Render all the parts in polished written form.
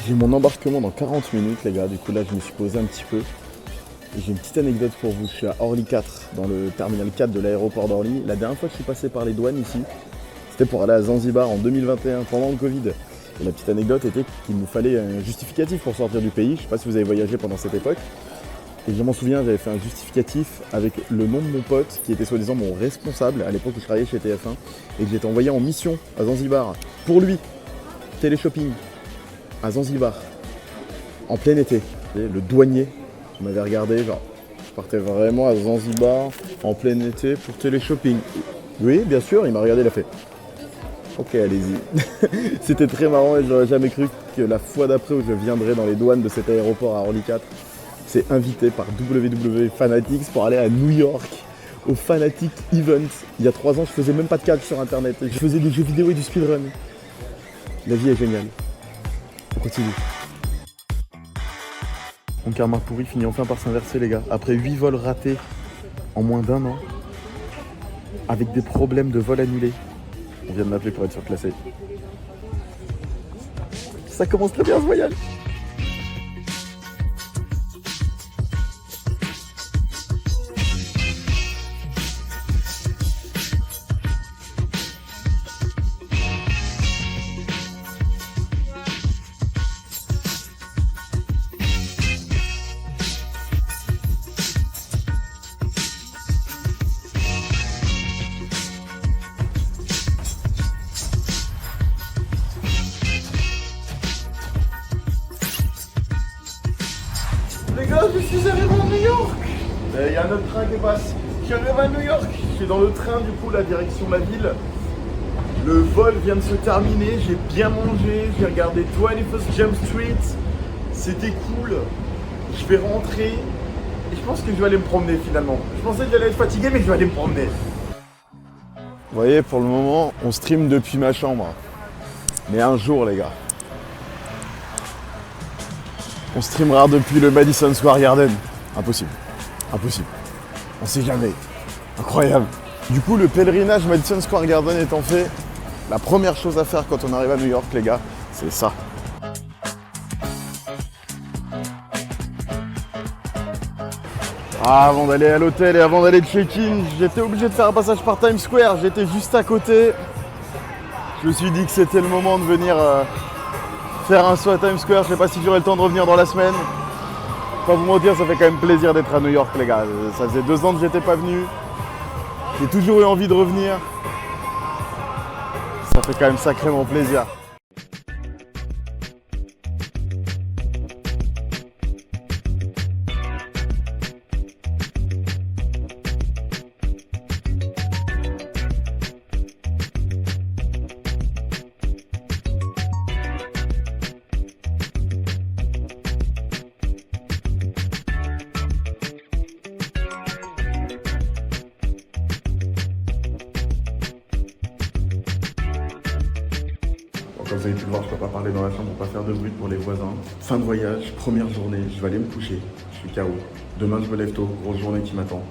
J'ai mon embarquement dans 40 minutes les gars, du coup là je me suis posé un petit peu. J'ai une petite anecdote pour vous, je suis à Orly 4, dans le terminal 4 de l'aéroport d'Orly. La dernière fois que je suis passé par les douanes ici, c'était pour aller à Zanzibar en 2021, pendant le Covid. Et la petite anecdote était qu'il nous fallait un justificatif pour sortir du pays. Je sais pas si vous avez voyagé pendant cette époque. Et je m'en souviens, j'avais fait un justificatif avec le nom de mon pote, qui était soi-disant mon responsable à l'époque où je travaillais chez TF1, et que j'étais envoyé en mission à Zanzibar. Pour lui, téléshopping, à Zanzibar, en plein été. Et le douanier m'avait regardé, genre, je partais vraiment à Zanzibar, en plein été, pour téléshopping. Oui, bien sûr, il m'a regardé, il a fait ok, allez-y. C'était très marrant et j'aurais jamais cru que la fois d'après où je viendrais dans les douanes de cet aéroport à Orly 4, c'est invité par WWE Fanatics pour aller à New York au Fanatic Event. Il y a 3 ans, je faisais même pas de catch sur internet. Je faisais des jeux vidéo et du speedrun. La vie est géniale. On continue. Mon karma pourri finit enfin par s'inverser les gars. Après 8 vols ratés en moins d'1 an, avec des problèmes de vol annulés. On vient de m'appeler pour être surclassé. Ça commence très bien ce voyage. Les gars, je suis arrivé à New York. Il y a un autre train qui passe. Je suis arrivé à New York. Je suis dans le train du coup, la direction la ville. Le vol vient de se terminer. J'ai bien mangé. J'ai regardé 21st Jump Street. C'était cool. Je vais rentrer. Et je pense que je vais aller me promener finalement. Je pensais que j'allais être fatigué, mais je vais aller me promener. Vous voyez, pour le moment, on stream depuis ma chambre. Mais un jour, les gars, on streamera depuis le Madison Square Garden. Impossible. Impossible. On sait jamais. Incroyable. Du coup, le pèlerinage Madison Square Garden étant fait, la première chose à faire quand on arrive à New York, les gars, c'est ça. Ah, avant d'aller à l'hôtel et avant d'aller check-in, j'étais obligé de faire un passage par Times Square. J'étais juste à côté. Je me suis dit que c'était le moment de venir faire un saut à Times Square. Je sais pas si j'aurai le temps de revenir dans la semaine. Pas vous mentir, ça fait quand même plaisir d'être à New York, les gars. Ça faisait 2 ans que j'étais pas venu. J'ai toujours eu envie de revenir. Ça fait quand même sacrément plaisir. Comme vous avez pu le voir, je ne peux pas parler dans la chambre pour pas faire de bruit pour les voisins. Fin de voyage, première journée, je vais aller me coucher. Je suis KO. Demain, je me lève tôt, grosse journée qui m'attend.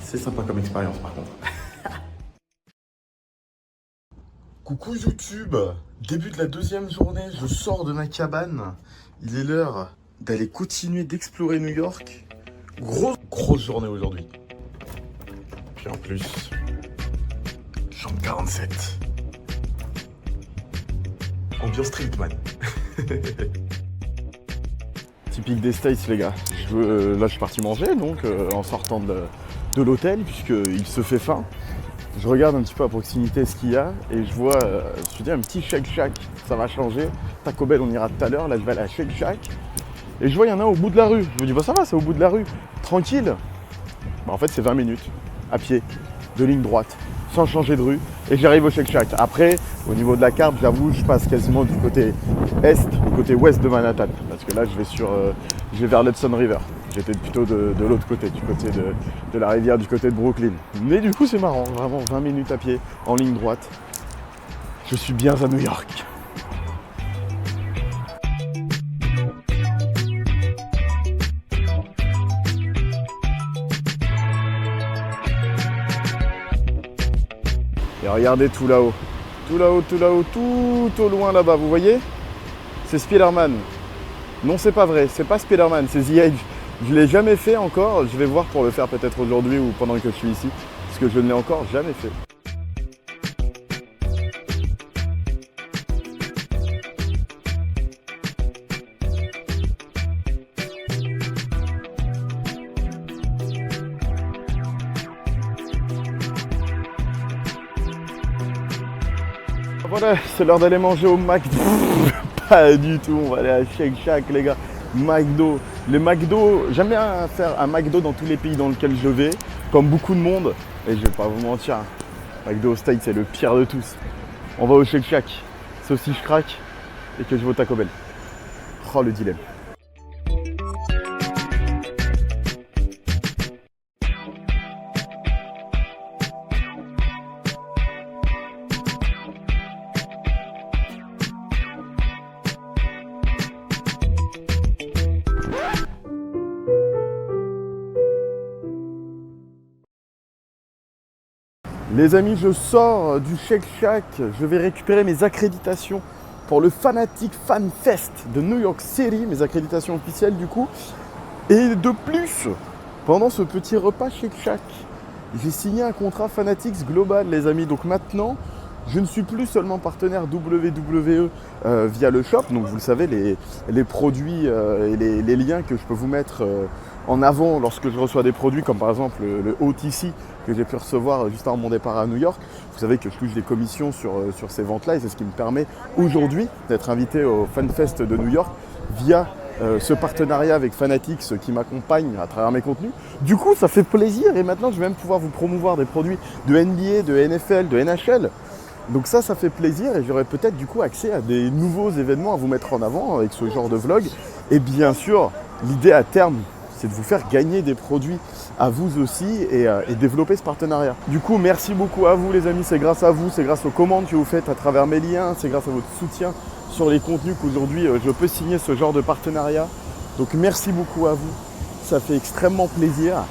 C'est sympa comme expérience par contre. Coucou YouTube, début de la 2e journée, je sors de ma cabane. Il est l'heure d'aller continuer d'explorer New York. Grosse journée aujourd'hui. Puis en plus, chambre 47. Ambiance streetman. Typique des States les gars. Là je suis parti manger donc en sortant de l'hôtel puisqu'il se fait faim. Je regarde un petit peu à proximité ce qu'il y a et je vois, je me suis dit un petit Shake Shack, ça va changer. Taco Bell on ira tout à l'heure, là je vais aller à Shake Shack. Et je vois il y en a au bout de la rue. Je me dis bah ça va, c'est au bout de la rue. Tranquille. Bah en fait c'est 20 minutes à pied, de ligne droite, sans changer de rue. Et j'arrive au Shake Shack. Après, au niveau de la carte, j'avoue, je passe quasiment du côté est au côté ouest de Manhattan. Parce que là, je vais vers l'Hudson River. J'étais plutôt de l'autre côté, du côté de la rivière, du côté de Brooklyn. Mais du coup, c'est marrant, vraiment 20 minutes à pied, en ligne droite. Je suis bien à New York. Et regardez tout là-haut. Tout là-haut, tout là-haut, tout au loin là-bas, vous voyez? c'est Spider-Man. Non, c'est pas vrai, c'est pas Spider-Man, c'est The Edge. Je l'ai jamais fait encore, je vais voir pour le faire peut-être aujourd'hui ou pendant que je suis ici, parce que je ne l'ai encore jamais fait. Voilà, c'est l'heure d'aller manger au McDo. Pas du tout, on va aller à Shake Shack les gars. McDo. Les McDo, j'aime bien faire un McDo dans tous les pays dans lesquels je vais, comme beaucoup de monde. Et je vais pas vous mentir, McDo au States c'est le pire de tous. On va au Shake Shack, saucisse crack et que je vais au Taco Bell. Oh le dilemme. Les amis, je sors du Shake Shack, je vais récupérer mes accréditations pour le Fanatic Fan Fest de New York City, mes accréditations officielles du coup. Et de plus, pendant ce petit repas Shake Shack, j'ai signé un contrat Fanatics Global les amis. Donc maintenant, je ne suis plus seulement partenaire WWE via le shop, donc vous le savez, les produits et les liens que je peux vous mettre en avant lorsque je reçois des produits comme par exemple le OTC que j'ai pu recevoir juste avant mon départ à New York. Vous savez que je touche des commissions sur ces ventes-là et c'est ce qui me permet aujourd'hui d'être invité au FanFest de New York via ce partenariat avec Fanatics qui m'accompagne à travers mes contenus. Du coup, ça fait plaisir et maintenant je vais même pouvoir vous promouvoir des produits de NBA, de NFL, de NHL. Donc ça fait plaisir et j'aurai peut-être du coup accès à des nouveaux événements à vous mettre en avant avec ce genre de vlog. Et bien sûr, l'idée à terme, c'est de vous faire gagner des produits à vous aussi et développer ce partenariat. Du coup, merci beaucoup à vous les amis, c'est grâce à vous, c'est grâce aux commandes que vous faites à travers mes liens, c'est grâce à votre soutien sur les contenus qu'aujourd'hui je peux signer ce genre de partenariat. Donc merci beaucoup à vous, ça fait extrêmement plaisir.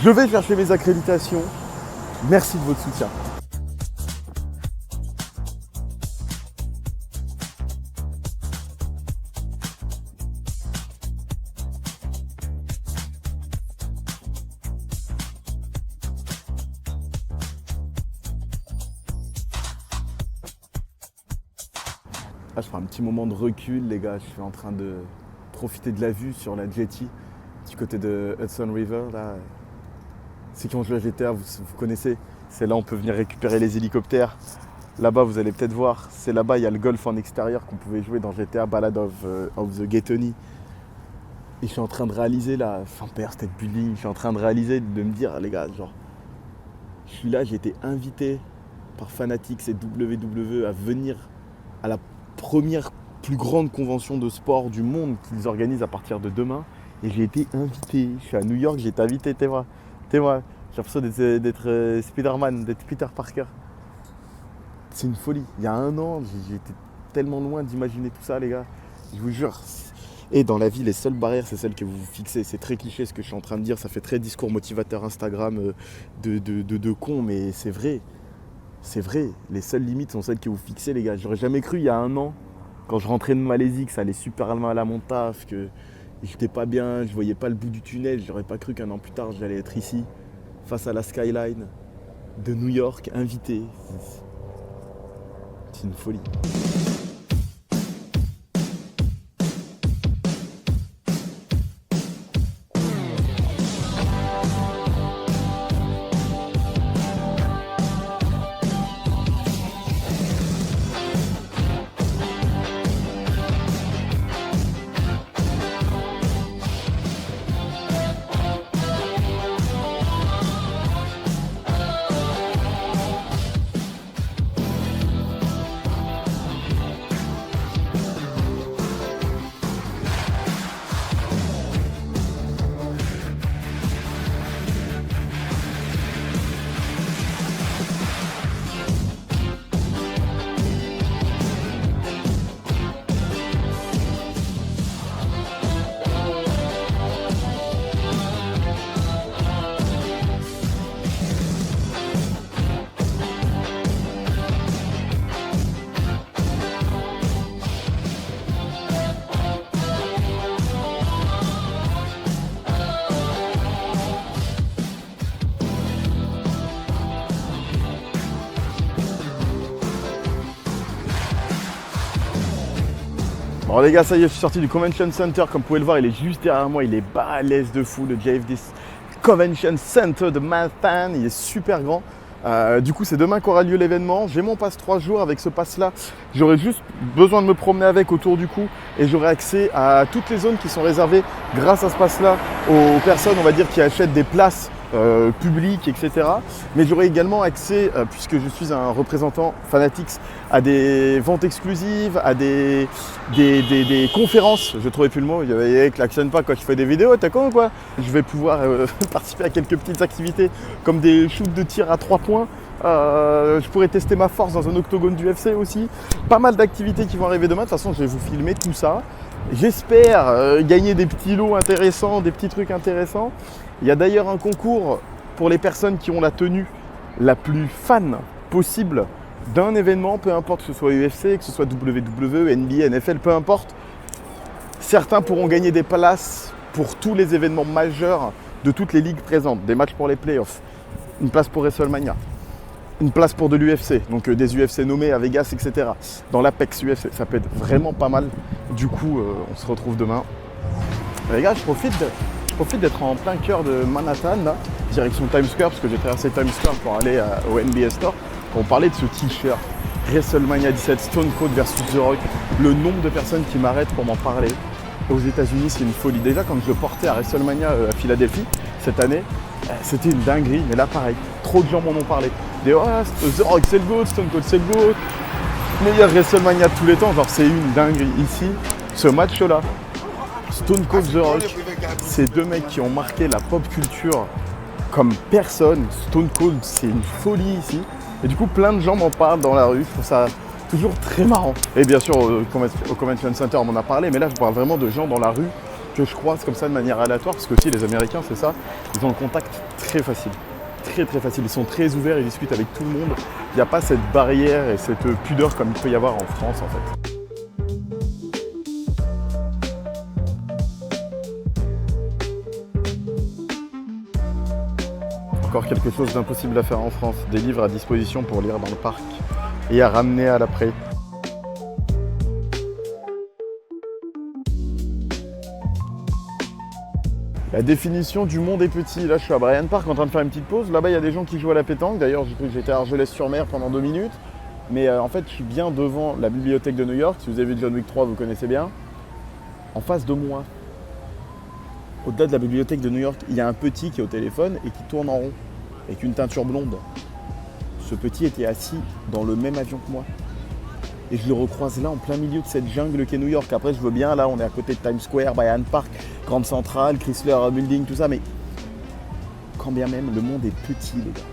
Je vais chercher mes accréditations, merci de votre soutien. Là, je prends un petit moment de recul, les gars. Je suis en train de profiter de la vue sur la jetty du côté de Hudson River. Là, ceux qui ont joué à GTA, vous connaissez. C'est là où on peut venir récupérer les hélicoptères. Là-bas, vous allez peut-être voir. C'est là-bas, il y a le golf en extérieur qu'on pouvait jouer dans GTA Ballad of the Ghetto-Knee. Et je suis en train de réaliser là, Empire State Building. Je suis en train de réaliser, de me dire, les gars, genre, je suis là, j'ai été invité par Fanatics et WWE à venir à la première plus grande convention de sport du monde qu'ils organisent à partir de demain. Et j'ai été invité. Je suis à New York, j'ai été invité, t'es moi. J'ai l'impression d'être Spider-Man, d'être Peter Parker. C'est une folie. Il y a un an, j'étais tellement loin d'imaginer tout ça, les gars. Je vous jure. Et dans la vie, les seules barrières, c'est celles que vous vous fixez. C'est très cliché ce que je suis en train de dire. Ça fait très discours motivateur Instagram de con, mais c'est vrai. C'est vrai, les seules limites sont celles que vous fixez les gars. J'aurais jamais cru il y a un an, quand je rentrais de Malaisie, que ça allait super mal à mon taf, que j'étais pas bien, je voyais pas le bout du tunnel. J'aurais pas cru qu'un an plus tard j'allais être ici, face à la skyline de New York, invité. C'est une folie. Bon les gars, ça y est, je suis sorti du Convention Center. Comme vous pouvez le voir, il est juste derrière moi. Il est balèze de fou, le JFD Convention Center de Manhattan. Il est super grand. Du coup, c'est demain qu'aura lieu l'événement. J'ai mon pass 3 jours. Avec ce pass-là, j'aurai juste besoin de me promener avec autour du cou et j'aurai accès à toutes les zones qui sont réservées grâce à ce pass-là aux personnes, on va dire, qui achètent des places publiques, etc. Mais j'aurai également accès, puisque je suis un représentant Fanatics, à des ventes exclusives, à des conférences. Je ne trouvais plus le mot, il y avait klaxonne pas quand je fais des vidéos, t'es con ou quoi? Je vais pouvoir participer à quelques petites activités comme des shoots de tir à 3 points. Je pourrais tester ma force dans un octogone du UFC aussi. Pas mal d'activités qui vont arriver demain. De toute façon, je vais vous filmer tout ça. J'espère gagner des petits lots intéressants, des petits trucs intéressants. Il y a d'ailleurs un concours pour les personnes qui ont la tenue la plus fan possible d'un événement, peu importe que ce soit UFC, que ce soit WWE, NBA, NFL, peu importe. Certains pourront gagner des places pour tous les événements majeurs de toutes les ligues présentes, des matchs pour les playoffs, une place pour WrestleMania, une place pour de l'UFC, donc des UFC nommés à Vegas, etc. Dans l'Apex UFC, ça peut être vraiment pas mal. Du coup, on se retrouve demain. Les gars, je profite d'être en plein cœur de Manhattan, là, direction Times Square, parce que j'ai traversé Times Square pour aller au NBA Store, pour parler de ce t-shirt WrestleMania 17 Stone Cold versus The Rock. Le nombre de personnes qui m'arrêtent pour m'en parler aux États-Unis, c'est une folie. Déjà, quand je le portais à WrestleMania à Philadelphie cette année, c'était une dinguerie, mais là pareil, trop de gens m'en ont parlé. Des The Rock c'est le GOAT, Stone Cold c'est le GOAT, meilleur WrestleMania de tous les temps, genre c'est une dinguerie. Ici, ce match-là, Stone Cold The Rock, c'est deux mecs qui ont marqué la pop culture comme personne. Stone Cold, c'est une folie ici. Et du coup, plein de gens m'en parlent dans la rue. Je trouve ça toujours très marrant. Et bien sûr, au Convention Center, on m'en a parlé. Mais là, je parle vraiment de gens dans la rue que je croise comme ça de manière aléatoire. Parce que aussi, les Américains, c'est ça. Ils ont le contact très facile. Très très facile. Ils sont très ouverts, ils discutent avec tout le monde. Il n'y a pas cette barrière et cette pudeur comme il peut y avoir en France, en fait. Encore quelque chose d'impossible à faire en France, des livres à disposition pour lire dans le parc et à ramener à l'après. La définition du monde est petit. Là, je suis à Bryant Park en train de faire une petite pause. Là-bas, il y a des gens qui jouent à la pétanque. D'ailleurs, j'ai cru que j'étais à Argelès-sur-Mer pendant 2 minutes. Mais en fait, je suis bien devant la bibliothèque de New York. Si vous avez vu John Wick 3, vous connaissez bien. En face de moi, au-delà de la bibliothèque de New York, il y a un petit qui est au téléphone et qui tourne en rond, avec une teinture blonde. Ce petit était assis dans le même avion que moi. Et je le recroise là, en plein milieu de cette jungle qu'est New York. Après, je veux bien, là, on est à côté de Times Square, Bryant Park, Grande Centrale, Chrysler Building, tout ça, mais quand bien même, le monde est petit, les gars.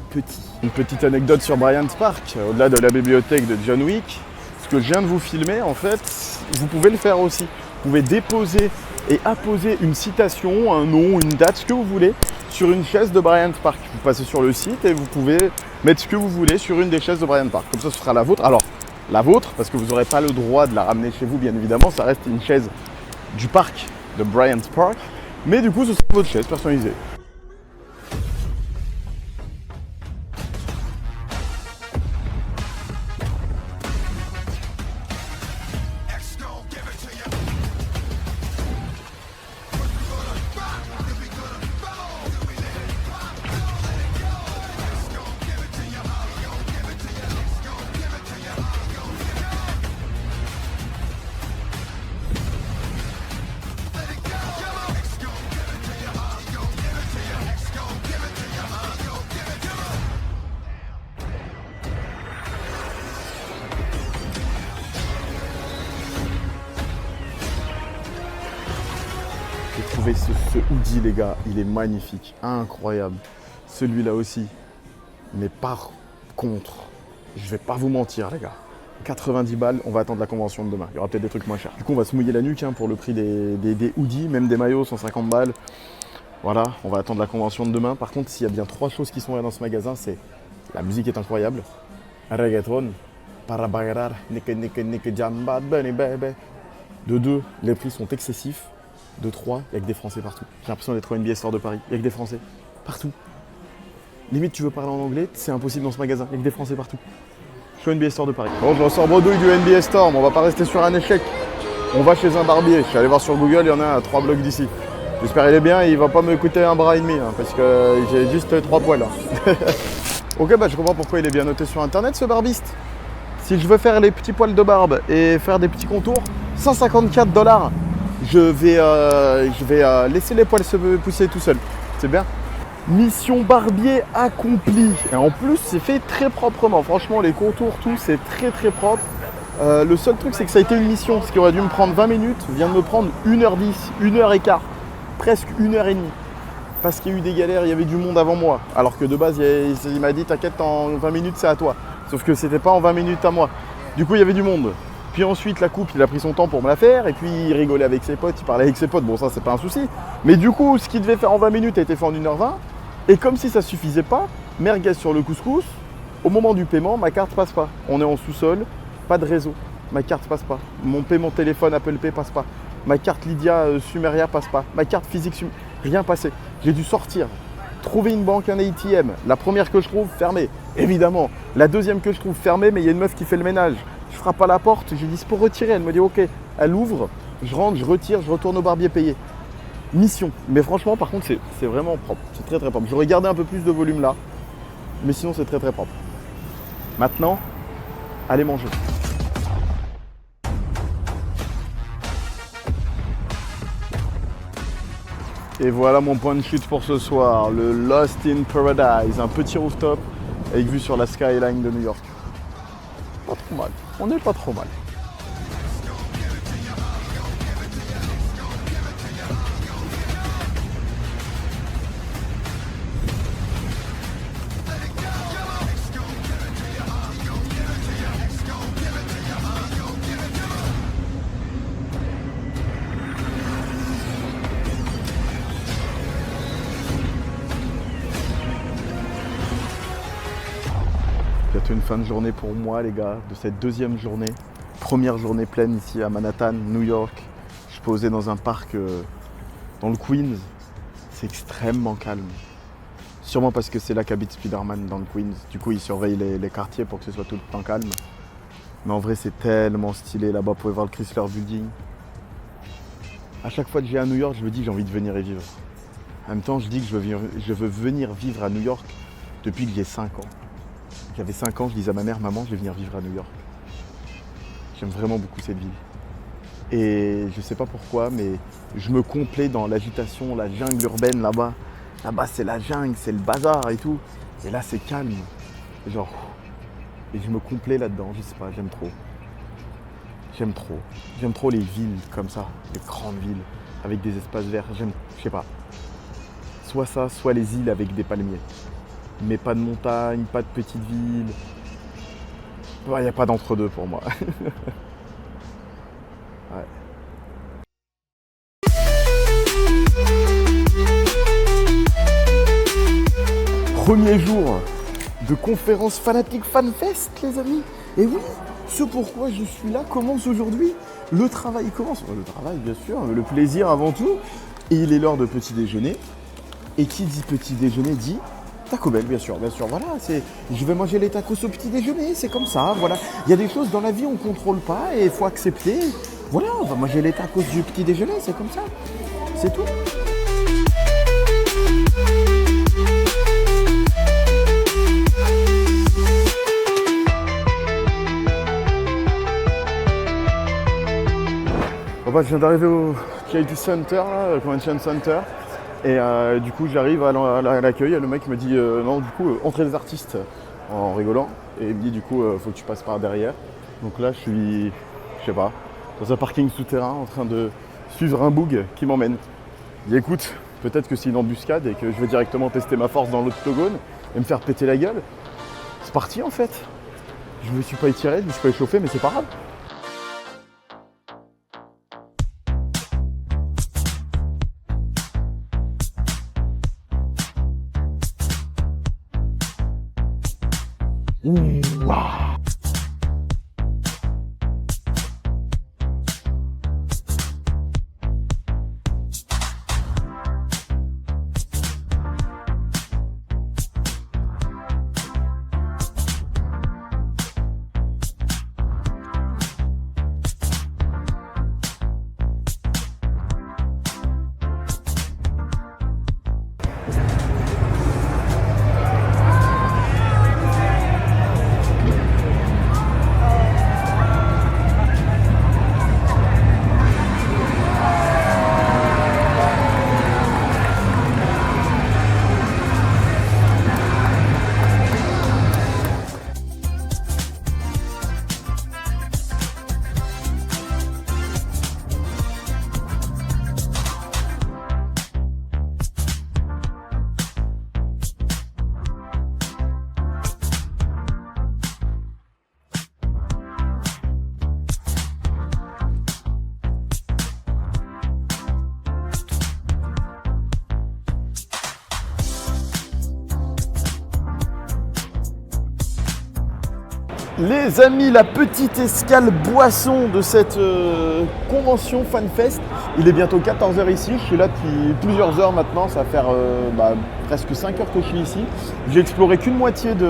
Petit. Une petite anecdote sur Bryant Park, au-delà de la bibliothèque de John Wick. Ce que je viens de vous filmer, en fait, vous pouvez le faire aussi. Vous pouvez déposer et apposer une citation, un nom, une date, ce que vous voulez, sur une chaise de Bryant Park. Vous passez sur le site et vous pouvez mettre ce que vous voulez sur une des chaises de Bryant Park. Comme ça, ce sera la vôtre. Alors, la vôtre, parce que vous n'aurez pas le droit de la ramener chez vous, bien évidemment. Ça reste une chaise du parc de Bryant Park. Mais du coup, ce sera votre chaise personnalisée. J'ai trouvé ce hoodie, les gars, il est magnifique, incroyable. Celui-là aussi. Mais par contre, je vais pas vous mentir, les gars. 90 balles, on va attendre la convention de demain. Il y aura peut-être des trucs moins chers. Du coup, on va se mouiller la nuque pour le prix des hoodies, même des maillots, 150 balles. Voilà, on va attendre la convention de demain. Par contre, s'il y a bien 3 choses qui sont là dans ce magasin, c'est la musique est incroyable. Reggaeton. Para bailar, nik jamba, bunny baby. De 2, les prix sont excessifs. De 3, il n'y a que des Français partout. J'ai l'impression d'être au NBA Store de Paris. Il n'y a que des Français partout. Limite, tu veux parler en anglais, c'est impossible dans ce magasin. Il n'y a que des Français partout. Je suis au NBA Store de Paris. Bon, je ressors bredouille du NBA Store, mais on va pas rester sur un échec. On va chez un barbier. Je suis allé voir sur Google, il y en a à 3 blocs d'ici. J'espère qu'il est bien, il va pas me coûter un bras et demi, hein, parce que j'ai juste 3 poils. Hein. Ok, bah je comprends pourquoi il est bien noté sur internet ce barbiste. Si je veux faire les petits poils de barbe et faire des petits contours, 154 $. Je vais laisser les poils se pousser tout seul. C'est bien. Mission barbier accomplie. Et en plus, c'est fait très proprement. Franchement, les contours, tout, c'est très très propre. Le seul truc, c'est que ça a été une mission. Ce qui aurait dû me prendre 20 minutes vient de me prendre 1h10, 1h15, presque 1h30. Parce qu'il y a eu des galères, il y avait du monde avant moi. Alors que de base, il m'a dit, t'inquiète, en 20 minutes, c'est à toi. Sauf que c'était pas en 20 minutes à moi. Du coup, il y avait du monde. Puis ensuite, la coupe, il a pris son temps pour me la faire. Et puis, il rigolait avec ses potes, il parlait avec ses potes. Bon, ça, c'est pas un souci. Mais du coup, ce qu'il devait faire en 20 minutes a été fait en 1h20. Et comme si ça suffisait pas, merguez sur le couscous, au moment du paiement, ma carte passe pas. On est en sous-sol, pas de réseau. Ma carte passe pas. Mon paiement téléphone Apple Pay passe pas. Ma carte Lydia Sumeria passe pas. Ma carte physique, rien passé. J'ai dû sortir, trouver une banque, un ATM. La première que je trouve, fermée, évidemment. La deuxième que je trouve, fermée, mais il y a une meuf qui fait le ménage. Je frappe à la porte, j'ai dit c'est pour retirer. Elle me dit ok. Elle ouvre, je rentre, je retire, je retourne au barbier payer. Mission. Mais franchement, par contre, c'est vraiment propre. C'est très très propre. J'aurais gardé un peu plus de volume là. Mais sinon, c'est très très propre. Maintenant, allez manger. Et voilà mon point de chute pour ce soir, le Lost in Paradise, un petit rooftop avec vue sur la skyline de New York. Pas trop mal, on n'est pas trop mal. Bientôt une fin de journée pour moi les gars, de cette deuxième journée. Première journée pleine ici à Manhattan, New York. Je suis posé dans un parc dans le Queens. C'est extrêmement calme. Sûrement parce que c'est là qu'habite Spider-Man dans le Queens. Du coup il surveille les quartiers pour que ce soit tout le temps calme. Mais en vrai c'est tellement stylé là-bas, vous pouvez voir le Chrysler Building. À chaque fois que je viens à New York, je me dis que j'ai envie de venir y vivre. En même temps je dis que je veux venir vivre à New York depuis que j'ai 5 ans. J'avais 5 ans, je disais à ma mère, maman, je vais venir vivre à New York. J'aime vraiment beaucoup cette ville. Et je sais pas pourquoi, mais je me complais dans l'agitation, la jungle urbaine là-bas. Là-bas, c'est la jungle, c'est le bazar et tout. Et là, c'est calme. Genre, et je me complais là-dedans, je sais pas, j'aime trop. J'aime trop. J'aime trop les villes comme ça, les grandes villes, avec des espaces verts. J'aime, je sais pas. Soit ça, soit les îles avec des palmiers. Mais pas de montagne, pas de petite ville. Il n'y a pas d'entre-deux pour moi. Ouais. Premier jour de conférence Fanatic FanFest, les amis. Et oui, ce pourquoi je suis là commence aujourd'hui. Le travail commence. Le travail, bien sûr, le plaisir avant tout. Et il est l'heure de petit déjeuner. Et qui dit petit déjeuner dit Taco Bell, bien sûr, voilà, je vais manger les tacos au petit déjeuner, c'est comme ça, voilà. Il y a des choses dans la vie on ne contrôle pas et il faut accepter. Voilà, on va manger les tacos du petit déjeuner, c'est comme ça, c'est tout. Bon bah, je viens d'arriver au KT Center, là, Convention Center. Et du coup j'arrive à l'accueil et le mec me dit non du coup entrée des artistes en rigolant et il me dit du coup faut que tu passes par derrière. Donc là je suis, je sais pas, dans un parking souterrain en train de suivre un boug qui m'emmène. Il dit écoute, peut-être que c'est une embuscade et que je vais directement tester ma force dans l'octogone et me faire péter la gueule. C'est parti en fait. Je me suis pas étiré, je me suis pas échauffé mais c'est pas grave. Ouah. Les amis, la petite escale boisson de cette convention FanFest. Il est bientôt 14 h ici, je suis là depuis plusieurs heures maintenant, ça va faire presque 5 heures que je suis ici. J'ai exploré qu'une moitié du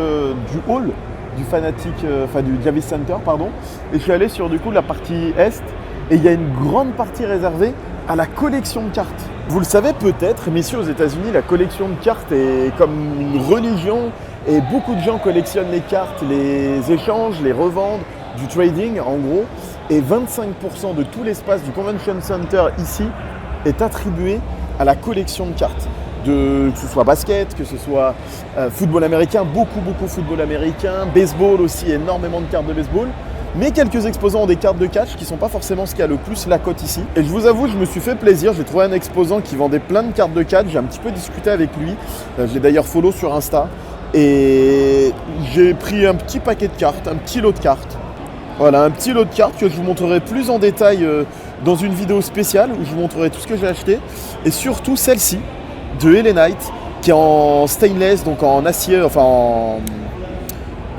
hall du du Javits Center, pardon, et je suis allé sur du coup la partie est, et il y a une grande partie réservée à la collection de cartes. Vous le savez peut-être, mais ici aux États-Unis, la collection de cartes est comme une religion. Et beaucoup de gens collectionnent les cartes, les échangent, les revendent, du trading en gros. Et 25% de tout l'espace du Convention Center ici est attribué à la collection de cartes. Que ce soit basket, que ce soit football américain, beaucoup football américain, baseball aussi, énormément de cartes de baseball. Mais quelques exposants ont des cartes de catch qui ne sont pas forcément ce qui a le plus la cote ici. Et je vous avoue, je me suis fait plaisir. J'ai trouvé un exposant qui vendait plein de cartes de catch. J'ai un petit peu discuté avec lui. Je l'ai d'ailleurs follow sur Insta. Et j'ai pris un petit paquet de cartes, un petit lot de cartes. Voilà, un petit lot de cartes que je vous montrerai plus en détail dans une vidéo spéciale où je vous montrerai tout ce que j'ai acheté. Et surtout celle-ci de Ellen Knight qui est en stainless, donc en acier, enfin en...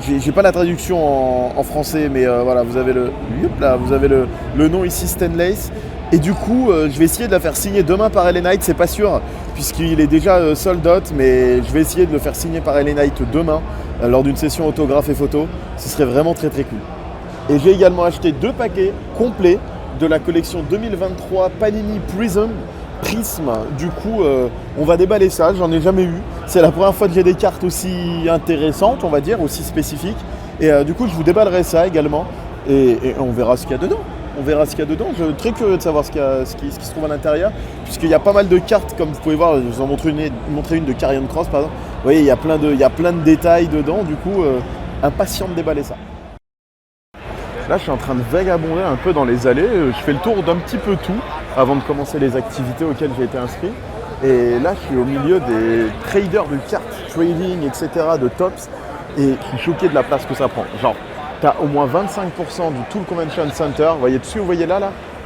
J'ai pas la traduction en français, mais voilà, vous avez le nom ici, stainless. Et du coup, je vais essayer de la faire signer demain par Ellen Knight, c'est pas sûr, puisqu'il est déjà sold out, mais je vais essayer de le faire signer par Ellen Knight demain, lors d'une session autographe et photo. Ce serait vraiment très cool. Et j'ai également acheté 2 paquets complets de la collection 2023 Panini Prism. Du coup, on va déballer ça, j'en ai jamais eu. C'est la première fois que j'ai des cartes aussi intéressantes, on va dire, aussi spécifiques. Et du coup, je vous déballerai ça également, et on verra ce qu'il y a dedans. Je suis très curieux de savoir ce qui se trouve à l'intérieur, puisqu'il y a pas mal de cartes, comme vous pouvez voir. Je vous en montre une de Karrion Cross, par exemple. Vous voyez, il y a plein de détails dedans, du coup, impatient de déballer ça. Là, je suis en train de vagabonder un peu dans les allées. Je fais le tour d'un petit peu tout avant de commencer les activités auxquelles j'ai été inscrit. Et là, je suis au milieu des traders de cartes, trading, etc., de tops. Et je suis choqué de la place que ça prend. Genre, tu as au moins 25% du tout le Convention Center. Vous voyez dessus, vous voyez là,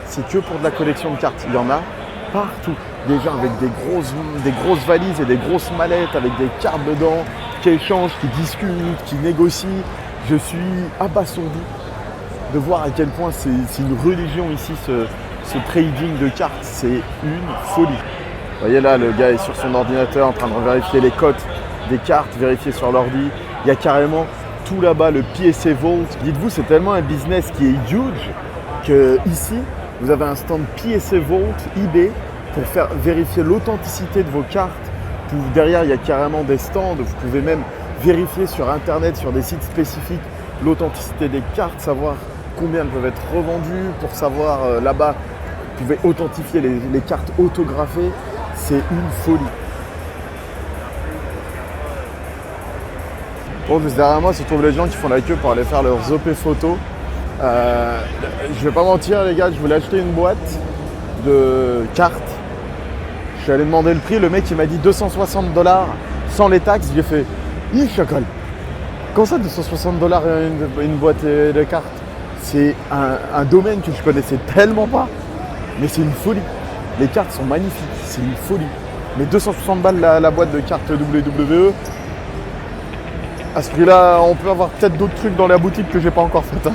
c'est que pour de la collection de cartes. Il y en a partout. Des gens avec des grosses valises et des grosses mallettes avec des cartes dedans, qui échangent, qui discutent, qui négocient. Je suis abasourdi de voir à quel point c'est une religion ici, ce trading de cartes. C'est une folie. Vous voyez là, le gars est sur son ordinateur en train de vérifier les cotes des cartes, vérifier sur l'ordi. Il y a carrément tout là-bas, le PSA Vault. Dites-vous, c'est tellement un business qui est huge que ici, vous avez un stand PSA Vault, eBay, pour faire vérifier l'authenticité de vos cartes. Derrière, il y a carrément des stands. Vous pouvez même vérifier sur Internet, sur des sites spécifiques, l'authenticité des cartes, savoir combien elles peuvent être revendues, pour savoir là-bas, vous pouvez authentifier les cartes autographées. C'est une folie. Bon, derrière moi se trouvent les gens qui font la queue pour aller faire leurs OP photos. Je vais pas mentir les gars, je voulais acheter une boîte de cartes. Je suis allé demander le prix, le mec il m'a dit 260$ sans les taxes. J'ai fait, chacal. Comment ça 260$ une boîte de cartes? C'est un domaine que je connaissais tellement pas, mais c'est une folie. Les cartes sont magnifiques, c'est une folie. Mais 260 balles la boîte de cartes WWE, à ce prix-là, on peut avoir peut-être d'autres trucs dans la boutique que j'ai pas encore fait.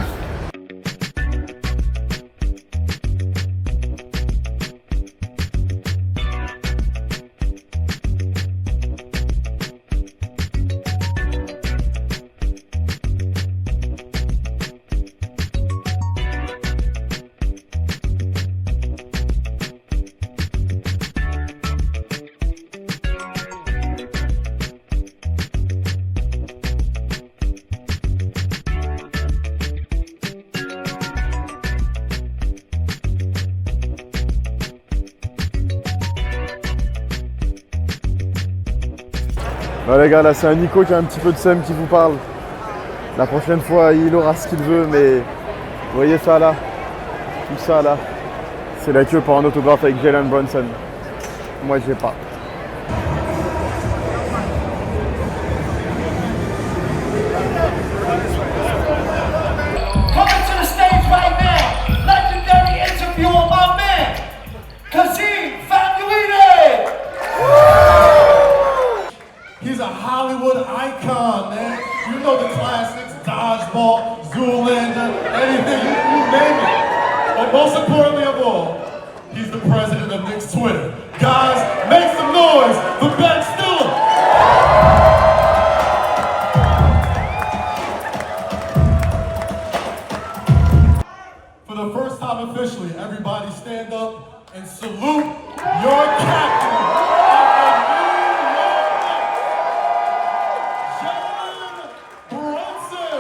Ouais les gars, là c'est un Nico qui a un petit peu de seum qui vous parle. La prochaine fois il aura ce qu'il veut, mais vous voyez ça là, tout ça là, c'est la queue pour un autographe avec Jalen Brunson. Moi j'ai pas. He's a Hollywood icon, man. You know the classics. dodgeball, Zoolander, anything, you name it. But most importantly of all, he's the president of Knicks Twitter. Guys, make some noise for Ben Stiller. For the first time officially, everybody stand up and salute your captain of the New York Knicks, Jalen Brunson.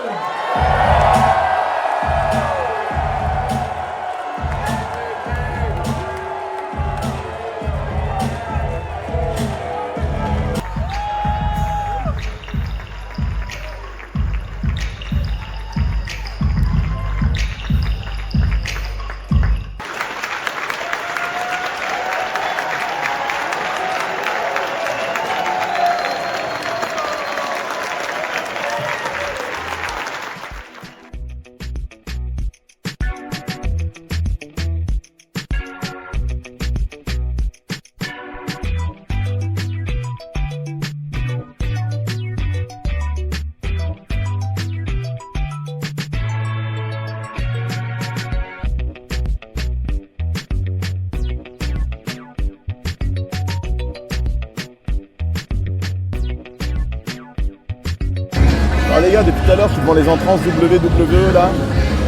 Alors les gars, depuis tout à l'heure, je suis devant les entrances WWE là.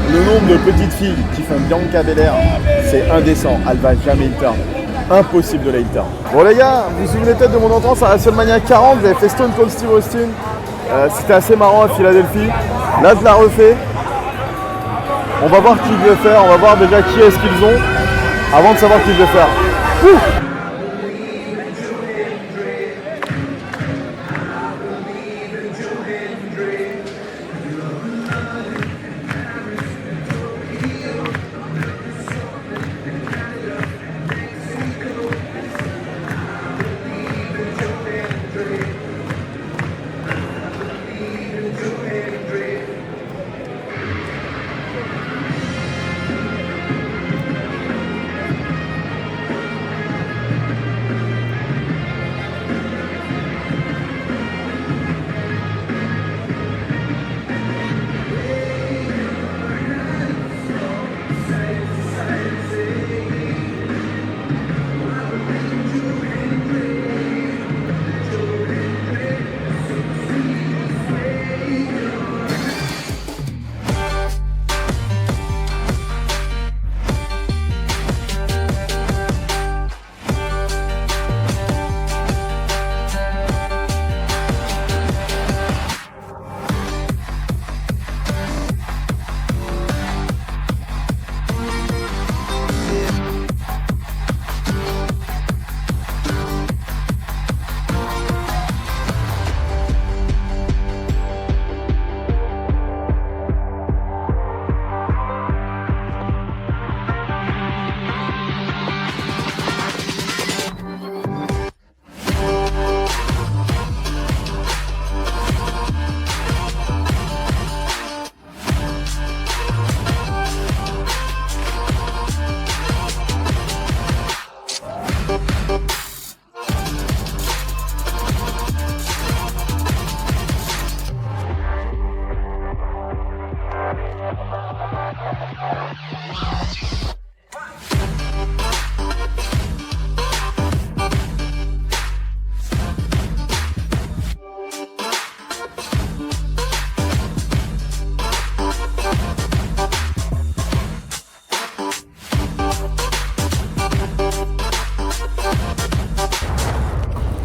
Le nombre de petites filles qui font Bianca Belair, c'est indécent. Elle va jamais le turn. Impossible de la hitter. Bon les gars, vous vous souvenez peut-être de mon entrance à WrestleMania 40, j'avais fait Stone Cold Steve Austin. C'était assez marrant à Philadelphie. Là je la refais. On va voir qui je vais faire, on va voir déjà qui est-ce qu'ils ont avant de savoir qui je vais faire. Ouh.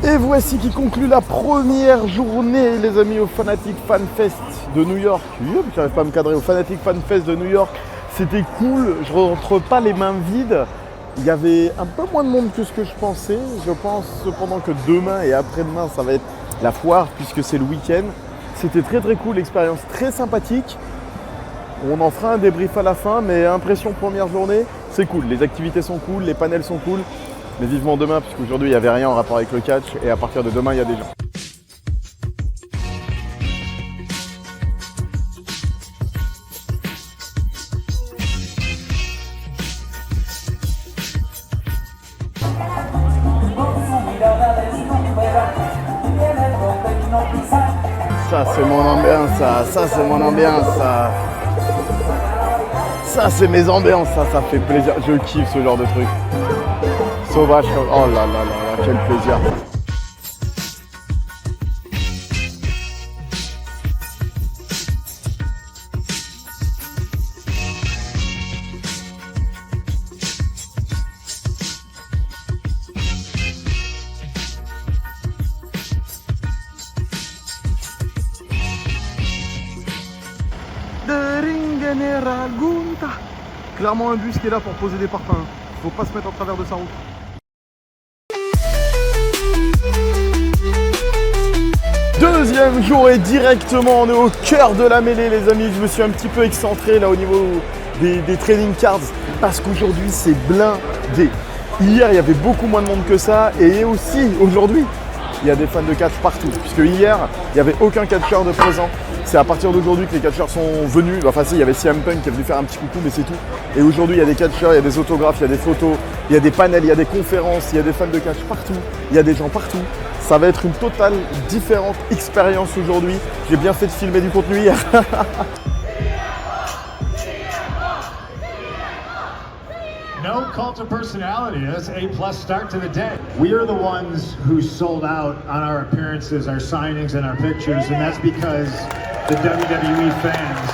Et voici qui conclut la première journée, les amis, au Fanatic Fan Fest de New York. Je n'arrive pas à me cadrer, au Fanatic Fan Fest de New York. C'était cool, je rentre pas les mains vides. Il y avait un peu moins de monde que ce que je pensais. Je pense cependant que demain et après-demain, ça va être la foire puisque c'est le week-end. C'était très très cool, l'expérience très sympathique. On en fera un débrief à la fin, mais impression première journée, c'est cool. Les activités sont cool, les panels sont cool. Mais vivement demain, puisqu'aujourd'hui il n'y avait rien en rapport avec le catch, et à partir de demain il y a des gens. Ça c'est mon ambiance, ça c'est mon ambiance, ça c'est mes ambiances, ça fait plaisir, je kiffe ce genre de truc. Sauvage, oh là là là là, quel plaisir. Clairement un bus qui est là pour poser des parpaings. Faut pas se mettre en travers de sa route. Deuxième jour et directement on est au cœur de la mêlée les amis. Je me suis un petit peu excentré là au niveau des trading cards parce qu'aujourd'hui c'est blindé. Hier il y avait beaucoup moins de monde que ça et aussi aujourd'hui il y a des fans de catch partout puisque hier il n'y avait aucun catcheur de présent. C'est à partir d'aujourd'hui que les catcheurs sont venus. Enfin si, il y avait CM Punk qui est venu faire un petit coucou mais c'est tout. Et aujourd'hui il y a des catcheurs, il y a des autographes, il y a des photos, il y a des panels, il y a des conférences, il y a des fans de catch partout, il y a des gens partout. Ça va être une totale différente expérience aujourd'hui. J'ai bien fait de filmer du contenu hier. No cult of personality. That's A+ start to the day. We are the ones who sold out on our appearances, our signings, and our pictures, and that's because the WWE fans.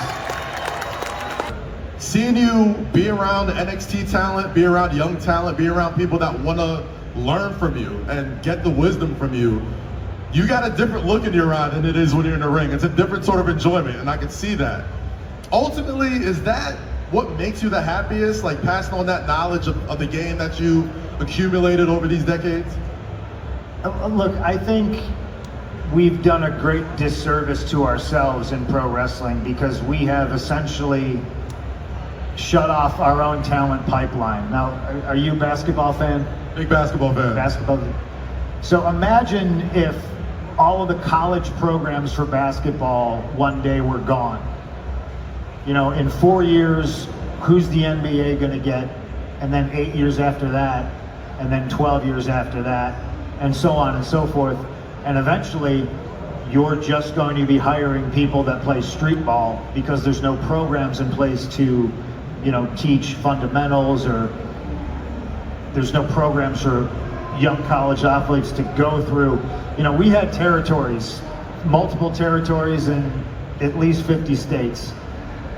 Seeing you be around NXT talent, be around young talent, be around people that want to learn from you and get the wisdom from you, you got a different look in your eye than it is when you're in the ring. It's a different sort of enjoyment, and I can see that. Ultimately, is that what makes you the happiest, like passing on that knowledge of the game that you accumulated over these decades? Look, I think we've done a great disservice to ourselves in pro wrestling because we have essentially shut off our own talent pipeline. Now, are you a basketball fan? Big basketball fan. Basketball. So imagine if all of the college programs for basketball one day were gone. You know, in 4 years, who's the NBA going to get? And then 8 years after that, and then 12 years after that, and so on and so forth. And eventually, you're just going to be hiring people that play street ball because there's no programs in place to, you know, teach fundamentals, or there's no programs for young college athletes to go through. You know, we had territories, multiple territories in at least 50 states.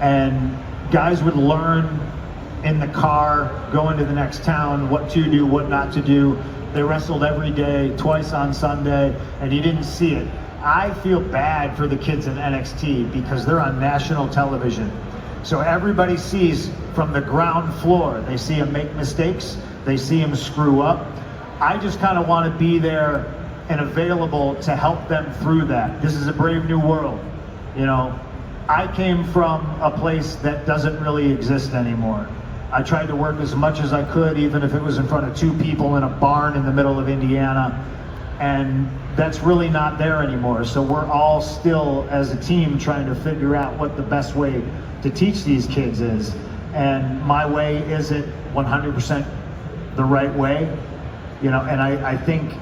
And guys would learn in the car, going to the next town, what to do, what not to do. They wrestled every day, twice on Sunday, and you didn't see it. I feel bad for the kids in NXT because they're on national television. So everybody sees from the ground floor, they see them make mistakes, they see them screw up. I just kind of want to be there and available to help them through that. This is a brave new world, you know. I came from a place that doesn't really exist anymore. I tried to work as much as I could, even if it was in front of 2 people in a barn in the middle of Indiana. And that's really not there anymore. So we're all still, as a team, trying to figure out what the best way to teach these kids is. And my way isn't 100% the right way, you know, and I think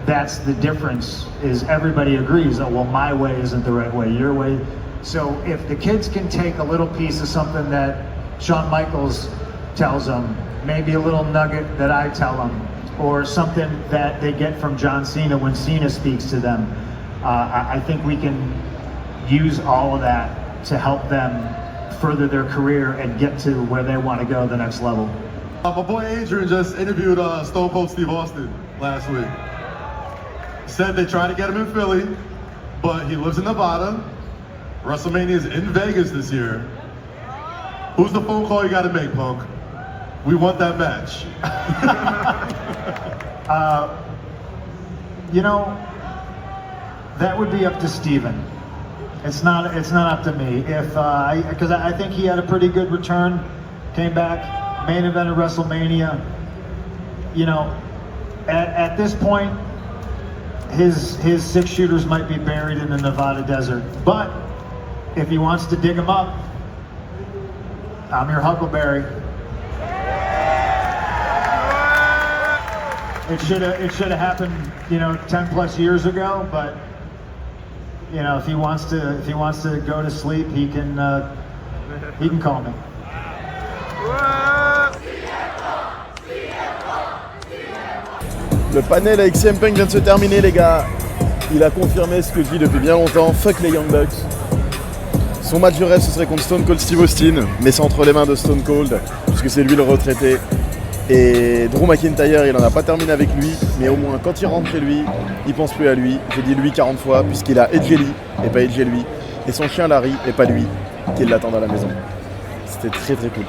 that's the difference, is everybody agrees that, well, my way isn't the right way, your way. So if the kids can take a little piece of something that Shawn Michaels tells them, maybe a little nugget that I tell them, or something that they get from John Cena when Cena speaks to them, I think we can use all of that to help them further their career and get to where they want to go, the next level. My boy Adrian just interviewed Stone Cold Steve Austin last week. Said they tried to get him in Philly, but he lives in Nevada. WrestleMania is in Vegas this year. Who's the phone call you got to make, Punk? We want that match. You know, that would be up to Steven. It's not up to me. If because I think he had a pretty good return, came back, main event of WrestleMania. You know, at this point, his 6 shooters might be buried in the Nevada desert. But if he wants to dig them up, I'm your Huckleberry. It should have happened, you know, 10 plus years ago, but you know, if he wants to go to sleep, he can call me. Le panel avec CM Punk vient de se terminer, les gars. Il a confirmé ce que je dis depuis bien longtemps. Fuck les Young Bucks. Son match de rêve, ce serait contre Stone Cold Steve Austin, mais c'est entre les mains de Stone Cold, puisque c'est lui le retraité. Et Drew McIntyre, il n'en a pas terminé avec lui, mais au moins quand il rentre chez lui, il pense plus à lui. J'ai dit lui 40 fois, puisqu'il a Edge Lee et pas Edge lui, et son chien Larry et pas lui, qui l'attend à la maison. C'était très très cool.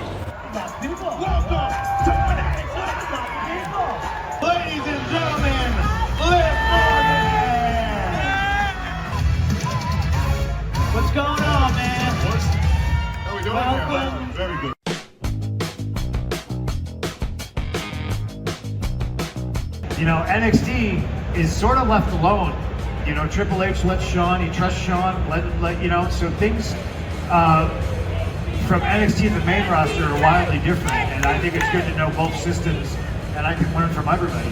What's going on, man? How we doing here? Very good. You know, NXT is sort of left alone. You know, Triple H lets Shawn, he trusts Shawn, let you know, so things from NXT to the main roster are wildly different, and I think it's good to know both systems, and I can learn from everybody.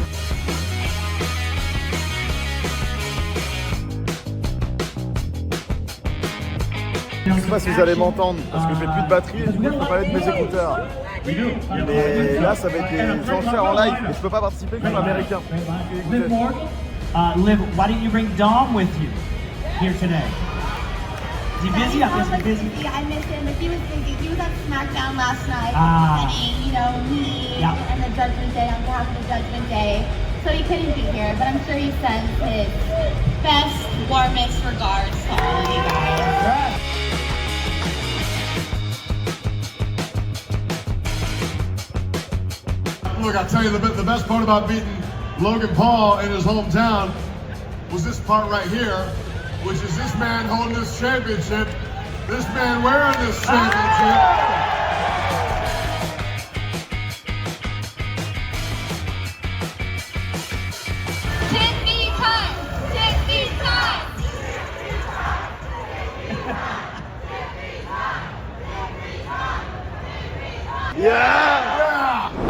Je sais pas si vous allez m'entendre parce que j'ai plus de batterie et du coup je peux pas mettre mes écouteurs. Et là ça va être des enchères en live et je peux pas participer comme américain. Liv, why didn't you bring Dom with you here today? Is he busy? Tom was busy. I miss him, but he was busy. He was on SmackDown last night, representing, you know, me and the Judgment Day on behalf of the Judgment Day. So he couldn't be here, but I'm sure he sends his best, warmest regards to all of you guys. Look, I'll tell you the best part about beating Logan Paul in his hometown was this part right here, which is this man holding this championship, this man wearing this championship.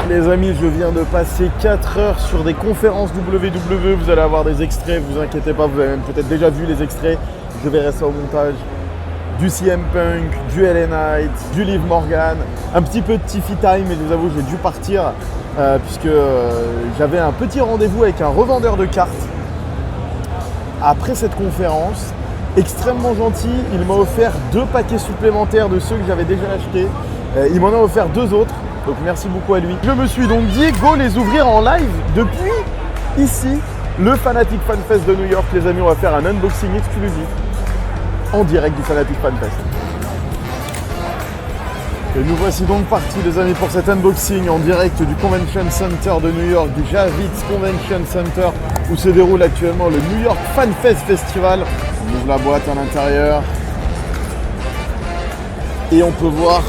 Les amis, je viens de passer 4 heures sur des conférences WWE. Vous allez avoir des extraits, vous inquiétez pas, vous avez même peut-être déjà vu les extraits. Je verrai ça au montage. Du CM Punk, du LA Knight, du Liv Morgan, un petit peu de Tiffy Time, mais je vous avoue, j'ai dû partir puisque j'avais un petit rendez-vous avec un revendeur de cartes. Après cette conférence, extrêmement gentil, il m'a offert 2 paquets supplémentaires de ceux que j'avais déjà achetés. Il m'en a offert 2 autres. Donc merci beaucoup à lui. Je me suis donc dit, go les ouvrir en live depuis ici, le Fanatic Fan Fest de New York. Les amis, on va faire un unboxing exclusif en direct du Fanatic Fan Fest. Et nous voici donc partis les amis pour cet unboxing en direct du Convention Center de New York, du Javits Convention Center où se déroule actuellement le New York Fan Fest Festival. On ouvre la boîte à l'intérieur et on peut voir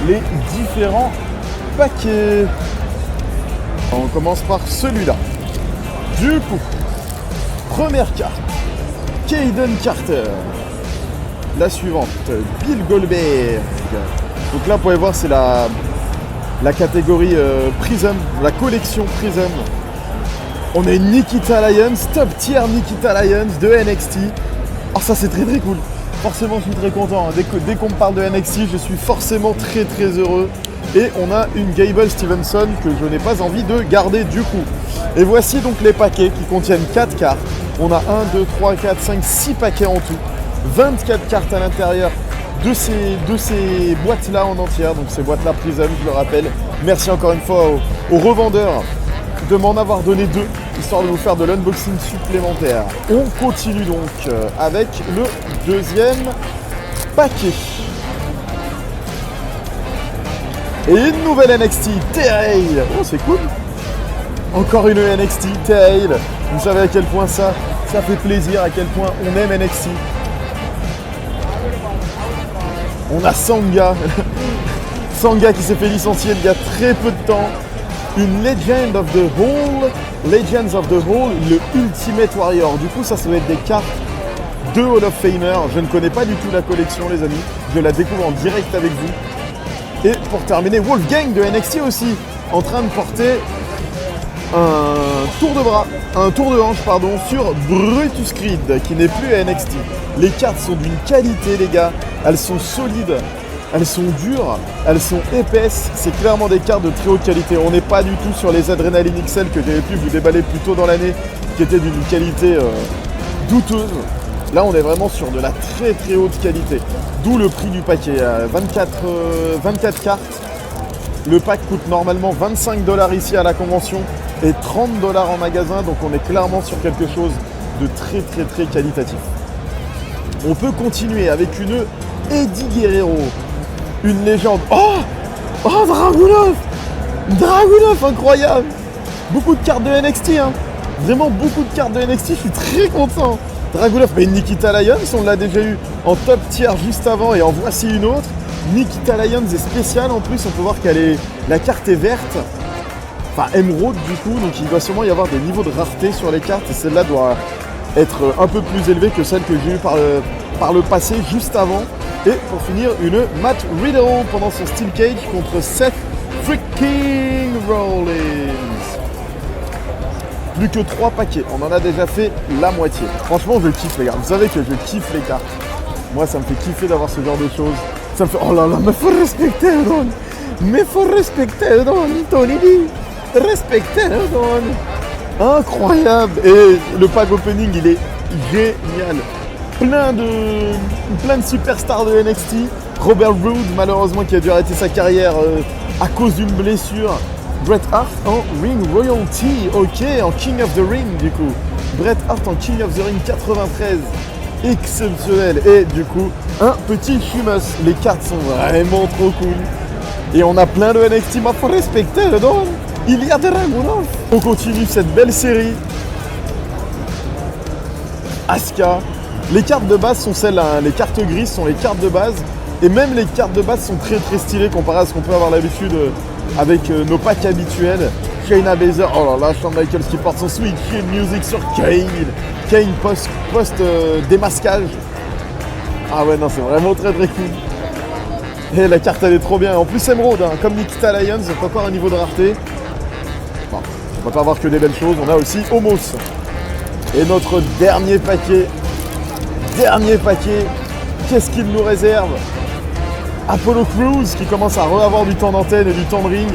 les différents paquets. On commence par celui-là. Du coup, première carte, Kayden Carter. La suivante, Bill Goldberg. Donc là, vous pouvez voir, c'est la catégorie Prism, la collection Prism. On a une Nikita Lyons, top tier Nikita Lyons de NXT. Alors ça, c'est très très cool. Forcément, je suis très content. Dès qu'on me parle de NXT, je suis forcément très très heureux. Et on a une Gable Stevenson que je n'ai pas envie de garder du coup. Et voici donc les paquets qui contiennent 4 cartes. On a 1, 2, 3, 4, 5, 6 paquets en tout. 24 cartes à l'intérieur de ces boîtes-là en entière. Donc ces boîtes-là Prism, je le rappelle. Merci encore une fois aux revendeurs de m'en avoir donné 2, histoire de vous faire de l'unboxing supplémentaire. On continue donc avec le deuxième paquet. Et une nouvelle NXT, Tail. Oh, c'est cool. Encore une NXT, Tail. Vous savez à quel point ça fait plaisir, à quel point on aime NXT. On a Sanga. Sanga qui s'est fait licencier il y a très peu de temps. Une Legend of the Hall, Legends of the Hall, le Ultimate Warrior. Du coup, ça va être des cartes de Hall of Famer. Je ne connais pas du tout la collection, les amis. Je la découvre en direct avec vous. Et pour terminer, Wolfgang de NXT aussi, en train de porter un tour de hanche pardon, sur Brutus Creed qui n'est plus à NXT. Les cartes sont d'une qualité les gars, elles sont solides, elles sont dures, elles sont épaisses, c'est clairement des cartes de très haute qualité. On n'est pas du tout sur les Adrenaline XL que j'avais pu vous déballer plus tôt dans l'année qui étaient d'une qualité douteuse. Là on est vraiment sur de la très très haute qualité, d'où le prix du paquet, 24 cartes. Le pack coûte normalement 25 $ ici à la convention et 30 $ en magasin, donc on est clairement sur quelque chose de très très très qualitatif. On peut continuer avec une Eddie Guerrero, une légende. Oh Dragunov, incroyable. Beaucoup de cartes de NXT, hein. Vraiment beaucoup de cartes de NXT, je suis très content. Dragunov, mais Nikita Lyons, on l'a déjà eu en top tier juste avant et en voici une autre. Nikita Lyons est spéciale en plus, on peut voir la carte est verte, enfin émeraude du coup, donc il doit sûrement y avoir des niveaux de rareté sur les cartes et celle-là doit être un peu plus élevée que celle que j'ai eue par le passé juste avant. Et pour finir, une Matt Riddle pendant son Steel Cage contre Seth freaking Rollins. Plus que 3 paquets, on en a déjà fait la moitié. Franchement je kiffe les gars, vous savez que je kiffe les cartes. Moi ça me fait kiffer d'avoir ce genre de choses. Ça me fait, oh là là, mais faut respecter Don. Mais faut respecter Don, Tony D. Respecter Don. Incroyable. Et le pack opening, il est génial. Plein de superstars de NXT. Robert Roode, malheureusement, qui a dû arrêter sa carrière à cause d'une blessure. Bret Hart en Ring Royalty. Ok, en King of the Ring, du coup. Bret Hart en King of the Ring 93. Exceptionnel. Et du coup un petit Sheamus. Les cartes sont vraiment trop cool et on a plein de NXT. Mais faut respecter le don. Il y a des Dragunov. On continue cette belle série. Asuka. Les cartes de base sont celles-là, hein. Les cartes grises sont les cartes de base et même les cartes de base sont très très stylées comparé à ce qu'on peut avoir l'habitude avec nos packs habituels. Shayna Baszler, oh là là, Shawn Michaels qui porte son Sweet Chin Music sur Kane. Kane post démasquage. Ah ouais, non, c'est vraiment très très cool. Et la carte elle est trop bien. En plus, émeraude, hein, comme Nikita Lyons, c'est encore un niveau de rareté. Bon, on va pas avoir que des belles choses. On a aussi Homos. Et notre dernier paquet. Qu'est-ce qu'il nous réserve? Apollo Crews qui commence à avoir du temps d'antenne et du temps de ring.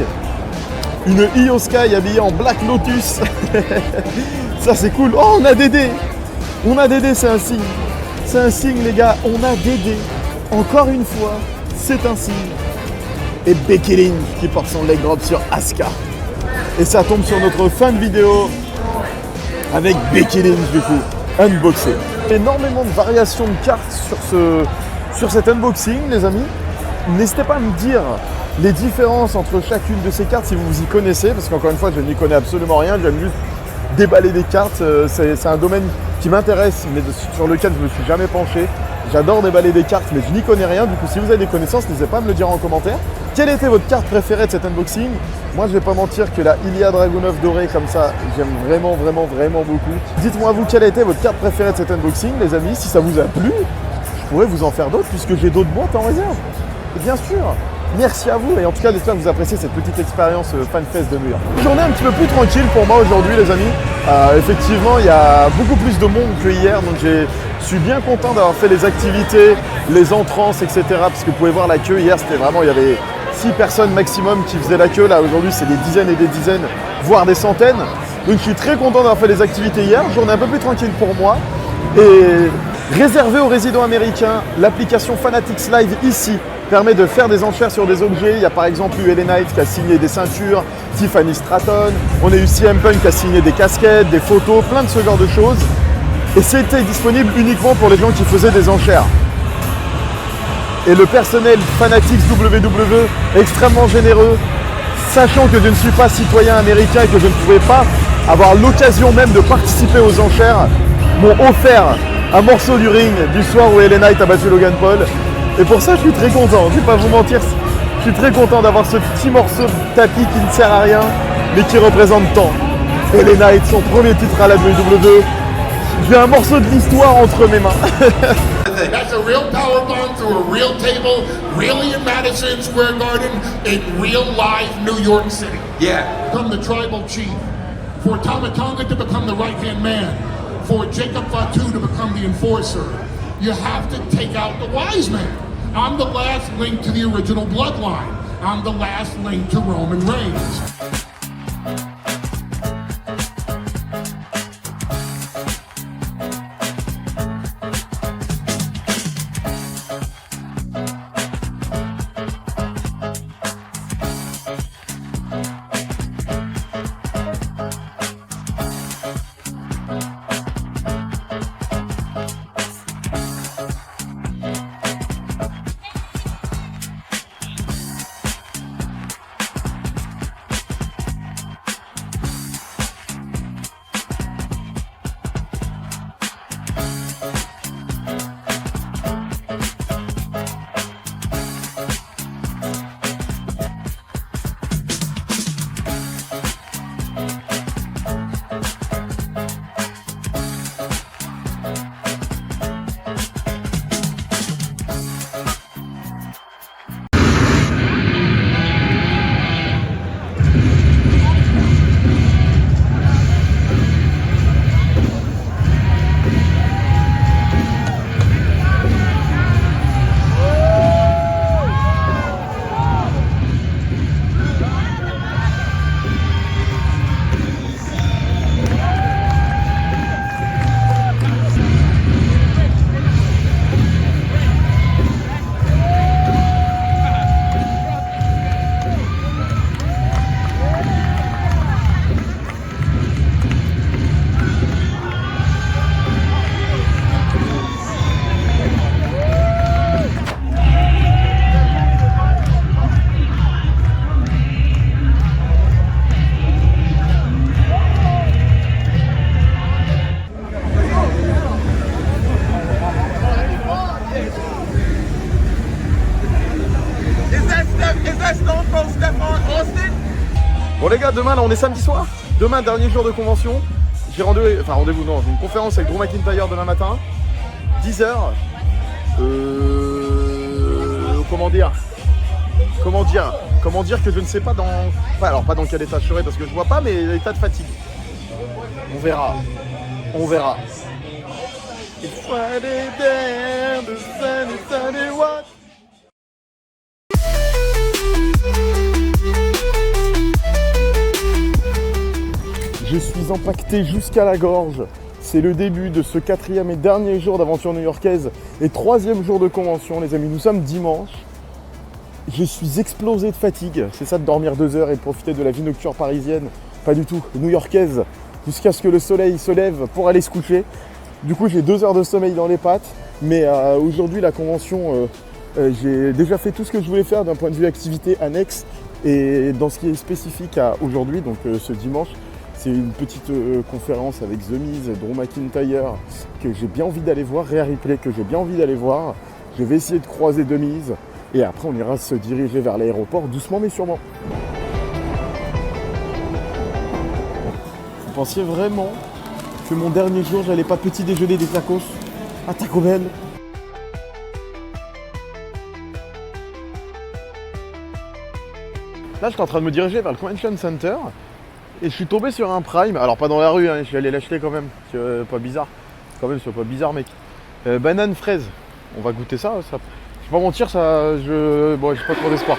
Une Io Sky habillée en Black Lotus. Ça c'est cool. Oh, on a Dédé. C'est un signe. C'est un signe les gars. On a Dédé. Encore une fois, c'est un signe. Et Becky Lynch qui porte son leg drop sur Asuka. Et ça tombe sur notre fin de vidéo avec Becky Lynch du coup, unboxé. Énormément de variations de cartes sur cet unboxing les amis. N'hésitez pas à me dire les différences entre chacune de ces cartes si vous vous y connaissez, parce qu'encore une fois je n'y connais absolument rien, j'aime juste déballer des cartes, c'est un domaine qui m'intéresse mais sur lequel je ne me suis jamais penché. J'adore déballer des cartes mais je n'y connais rien, du coup si vous avez des connaissances n'hésitez pas à me le dire en commentaire. Quelle était votre carte préférée de cet unboxing? Moi je vais pas mentir que la Ilya Dragunov dorée comme ça, j'aime vraiment beaucoup. Dites-moi vous quelle a été votre carte préférée de cet unboxing les amis, si ça vous a plu, je pourrais vous en faire d'autres puisque j'ai d'autres boîtes en réserve. Et bien sûr, merci à vous et en tout cas j'espère que vous appréciez cette petite expérience FanFest de New York. Journée un petit peu plus tranquille pour moi aujourd'hui les amis. Effectivement il y a beaucoup plus de monde que hier donc je suis bien content d'avoir fait les activités, les entrances etc. Parce que vous pouvez voir la queue hier c'était vraiment, il y avait 6 personnes maximum qui faisaient la queue. Là aujourd'hui c'est des dizaines et des dizaines voire des centaines. Donc je suis très content d'avoir fait les activités hier. Journée un peu plus tranquille pour moi. Et réservé aux résidents américains, l'application Fanatics Live ici permet de faire des enchères sur des objets. Il y a par exemple eu LA Knight qui a signé des ceintures, Tiffany Stratton, on a eu CM Punk qui a signé des casquettes, des photos, plein de ce genre de choses. Et c'était disponible uniquement pour les gens qui faisaient des enchères. Et le personnel Fanatics WWE est extrêmement généreux, sachant que je ne suis pas citoyen américain et que je ne pouvais pas avoir l'occasion même de participer aux enchères, m'ont offert un morceau du ring du soir où LA Knight a battu Logan Paul. Et pour ça, je suis très content. Je ne vais pas vous mentir, je suis très content d'avoir ce petit morceau de tapis qui ne sert à rien, mais qui représente tant. LA Knight, son premier titre à la WWE. J'ai un morceau de l'histoire entre mes mains. That's a real powerbomb to a real table, really in Madison Square Garden, in real life New York City. Yeah. Come the tribal chief, for Tama Tonga to become the right-hand man, for Jacob Fatu to become the enforcer. You have to take out the wise man. I'm the last link to the original bloodline. I'm the last link to Roman Reigns. Bon les gars, demain là on est samedi soir. Demain, dernier jour de convention. J'ai rendez-vous, non, j'ai une conférence avec Drew McIntyre demain matin. 10h. Comment dire que je ne sais pas dans... Enfin, alors pas dans quel état je serai parce que je vois pas, mais l'état de fatigue. On verra. It's Friday there, the sun is sunny, what? Je suis empaqueté jusqu'à la gorge. C'est le début de ce 4e et dernier jour d'aventure new-yorkaise et 3e jour de convention, les amis. Nous sommes dimanche. Je suis explosé de fatigue. C'est ça de dormir 2 heures et de profiter de la vie nocturne parisienne. Pas du tout, new-yorkaise. Jusqu'à ce que le soleil se lève pour aller se coucher. Du coup, j'ai 2 heures de sommeil dans les pattes. Mais aujourd'hui, la convention, j'ai déjà fait tout ce que je voulais faire d'un point de vue activité annexe. Et dans ce qui est spécifique à aujourd'hui, donc ce dimanche, c'est une petite conférence avec The Miz, Drew McIntyre, que j'ai bien envie d'aller voir, Rhea Ripley, que j'ai bien envie d'aller voir. Je vais essayer de croiser The Miz. Et après, on ira se diriger vers l'aéroport, doucement mais sûrement. Vous pensiez vraiment que mon dernier jour, j'allais pas petit déjeuner des tacos à Taco Bell? Là, j'étais en train de me diriger vers le Convention Center et je suis tombé sur un Prime. Alors, pas dans la rue, hein, je suis allé l'acheter quand même. C'est pas bizarre. Quand même, c'est pas bizarre, mec. Banane fraise. On va goûter ça. Je vais pas mentir, ça, j'ai pas trop d'espoir.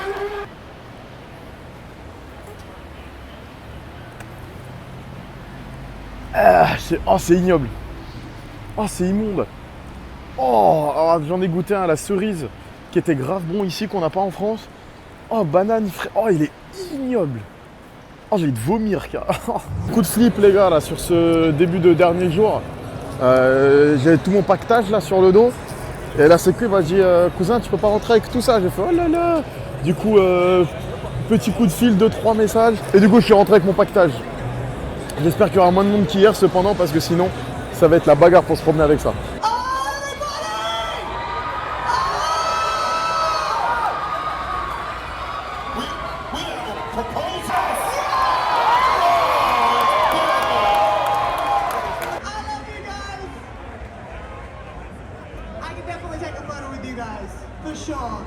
C'est ignoble. Oh, c'est immonde. Oh, j'en ai goûté un à la cerise qui était grave bon ici, qu'on n'a pas en France. Oh, banane fraise. Oh, il est ignoble. Oh, j'ai envie de vomir, car. Coup de flip, les gars, là, sur ce début de dernier jour. J'ai tout mon pactage là sur le dos. Et la sécu m'a dit cousin, tu peux pas rentrer avec tout ça. J'ai fait oh là là. Du coup, petit coup de fil, 2-3 messages. Et du coup, je suis rentré avec mon pactage. J'espère qu'il y aura moins de monde qu'hier cependant, parce que sinon, ça va être la bagarre pour se promener avec ça. For sure.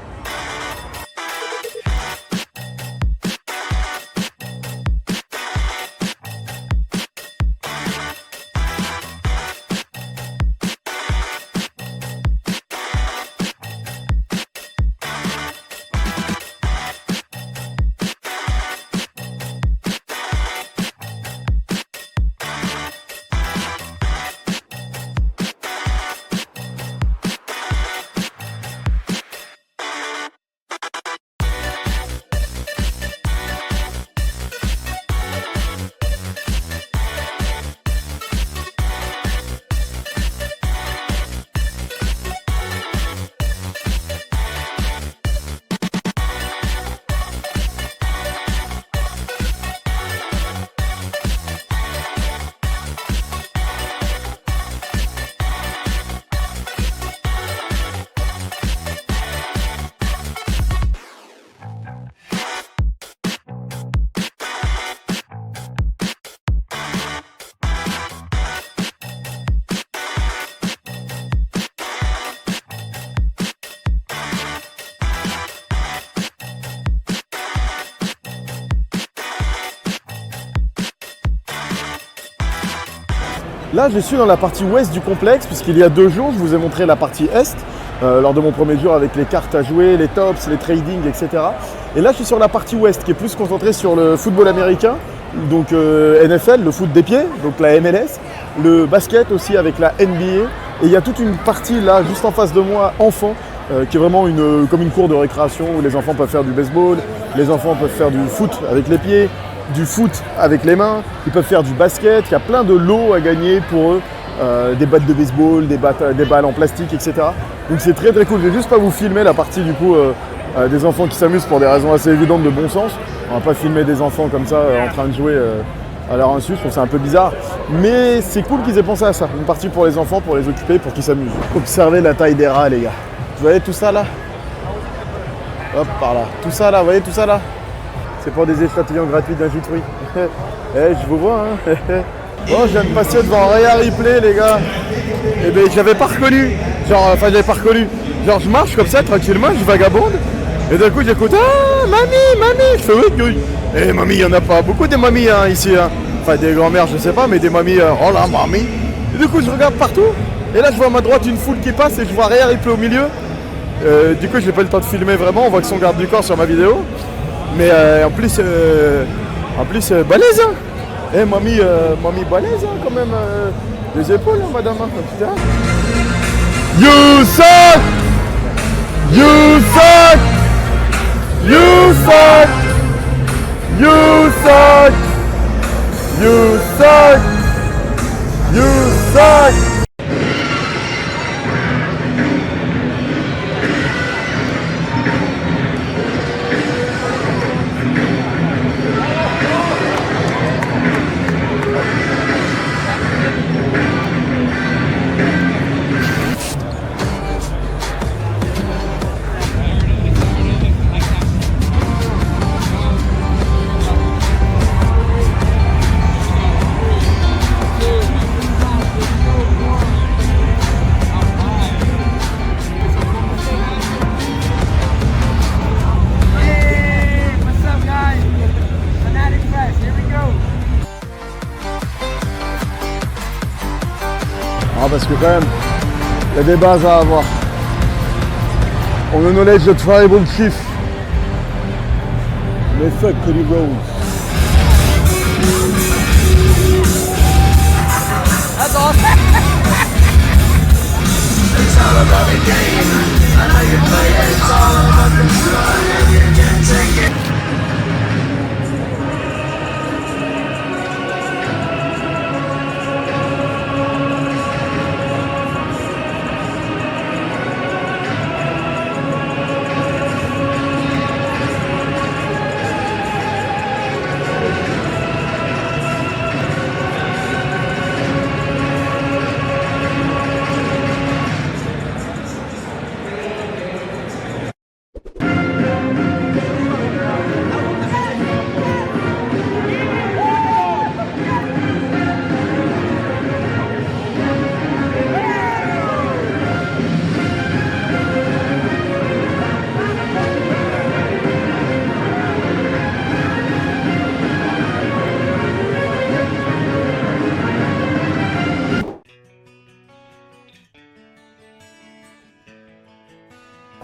Là, je suis dans la partie ouest du complexe, puisqu'il y a 2 jours, je vous ai montré la partie est, lors de mon premier jour avec les cartes à jouer, les tops, les trading, etc. Et là, je suis sur la partie ouest, qui est plus concentrée sur le football américain, donc NFL, le foot des pieds, donc la MLS, le basket aussi avec la NBA. Et il y a toute une partie là, juste en face de moi, enfants, qui est vraiment comme une cour de récréation où les enfants peuvent faire du baseball, les enfants peuvent faire du foot avec les pieds, du foot avec les mains, ils peuvent faire du basket, il y a plein de lots à gagner pour eux, des battes de baseball, des balles en plastique, etc. Donc c'est très très cool. Je vais juste pas vous filmer la partie du coup des enfants qui s'amusent pour des raisons assez évidentes de bon sens. On va pas filmer des enfants comme ça en train de jouer à leur insu, je trouve ça un peu bizarre. Mais c'est cool qu'ils aient pensé à ça, une partie pour les enfants, pour les occuper, pour qu'ils s'amusent. Observez la taille des rats les gars. Vous voyez tout ça là? Hop, par là. Tout ça là, vous voyez tout ça là? C'est pour des échantillons gratuits d'un jus de fruits. Je vous vois, hein. Bon, je viens de passer devant Rhea Ripley, les gars. Et ben, j'avais pas reconnu. J'avais pas reconnu. Genre, je marche comme ça, tranquillement, je vagabonde. Et d'un coup, j'écoute, ah, mamie. Je fais, oui. Eh, mamie, il y en a pas beaucoup des mamies hein, ici. Hein. Enfin, des grand-mères, je sais pas, mais des mamies, oh la mamie. Et du coup, je regarde partout. Et là, je vois à ma droite une foule qui passe et je vois Rhea Ripley au milieu. Du coup, je n'ai pas eu le temps de filmer vraiment. On voit que son garde du corps sur ma vidéo. Mais en plus, balèze, hein. Eh, mamie balèze, hein, quand même. Les épaules, hein, madame. Hein, putain. You suck! You suck! You suck! You suck! You suck! You suck! Parce que quand même, il y a des bases à avoir. On the knowledge the tribal chief. Mais fuck Cody Rhodes. That's awesome. It's all about the game. I know you play it. It's all about the fun and you can take it.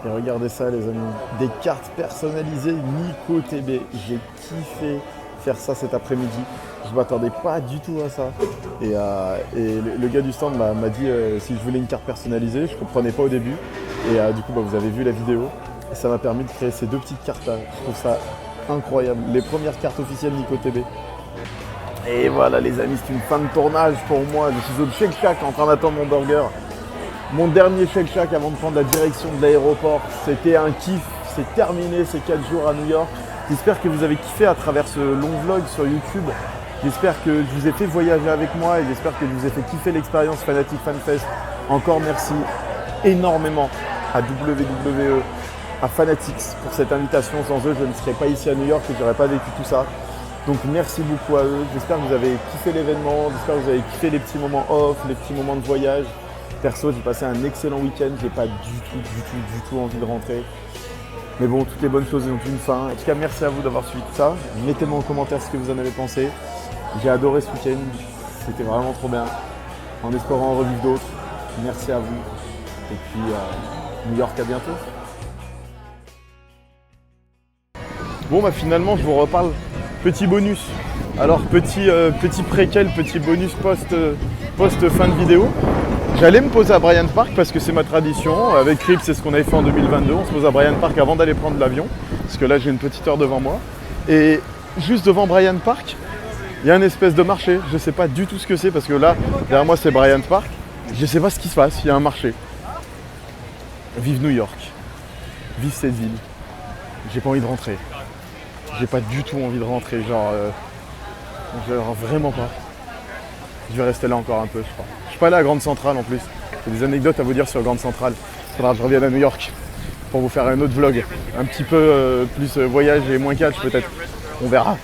Et regardez ça les amis, des cartes personnalisées Nico TB. J'ai kiffé faire ça cet après-midi. Je m'attendais pas du tout à ça. Et le gars du stand m'a dit si je voulais une carte personnalisée, je comprenais pas au début. Et du coup vous avez vu la vidéo. Et ça m'a permis de créer ces 2 petites cartes là. Je trouve ça incroyable. Les premières cartes officielles Nico TB. Et voilà les amis, c'est une fin de tournage pour moi. Je suis au Shake Shack en train d'attendre mon burger. Mon dernier Shake Shack avant de prendre la direction de l'aéroport. C'était un kiff, c'est terminé ces 4 jours à New York. J'espère que vous avez kiffé à travers ce long vlog sur YouTube. J'espère que je vous ai fait voyager avec moi et j'espère que je vous ai fait kiffer l'expérience Fanatic Fan Fest. Encore merci énormément à WWE, à Fanatics pour cette invitation. Sans eux, je ne serais pas ici à New York et je n'aurais pas vécu tout ça. Donc merci beaucoup à eux. J'espère que vous avez kiffé l'événement, j'espère que vous avez kiffé les petits moments off, les petits moments de voyage. Perso, j'ai passé un excellent week-end, j'ai pas du tout envie de rentrer. Mais bon, toutes les bonnes choses ont une fin. En tout cas, merci à vous d'avoir suivi tout ça. Mettez-moi en commentaire ce que vous en avez pensé. J'ai adoré ce week-end, c'était vraiment trop bien. en espérant en revivre d'autres. Merci à vous. Et puis, New York, à bientôt. Bon, bah finalement, je vous reparle. Petit bonus. Alors, petit préquel, petit bonus post fin de vidéo. J'allais me poser à Bryant Park parce que c'est ma tradition. Avec Rip, c'est ce qu'on avait fait en 2022. On se pose à Bryant Park avant d'aller prendre l'avion. Parce que là, j'ai une petite heure devant moi. Et juste devant Bryant Park, il y a une espèce de marché. Je ne sais pas du tout ce que c'est parce que là, derrière moi, c'est Bryant Park. Je ne sais pas ce qui se passe. Il y a un marché. Vive New York. Vive cette ville. J'ai pas envie de rentrer. J'ai pas du tout envie de rentrer. Genre vraiment pas. Je vais rester là encore un peu, je crois. Je suis pas allé à Grande Centrale en plus. J'ai des anecdotes à vous dire sur Grande Centrale. Il faudra que je revienne à New York pour vous faire un autre vlog. Un petit peu plus voyage et moins catch peut-être. On verra.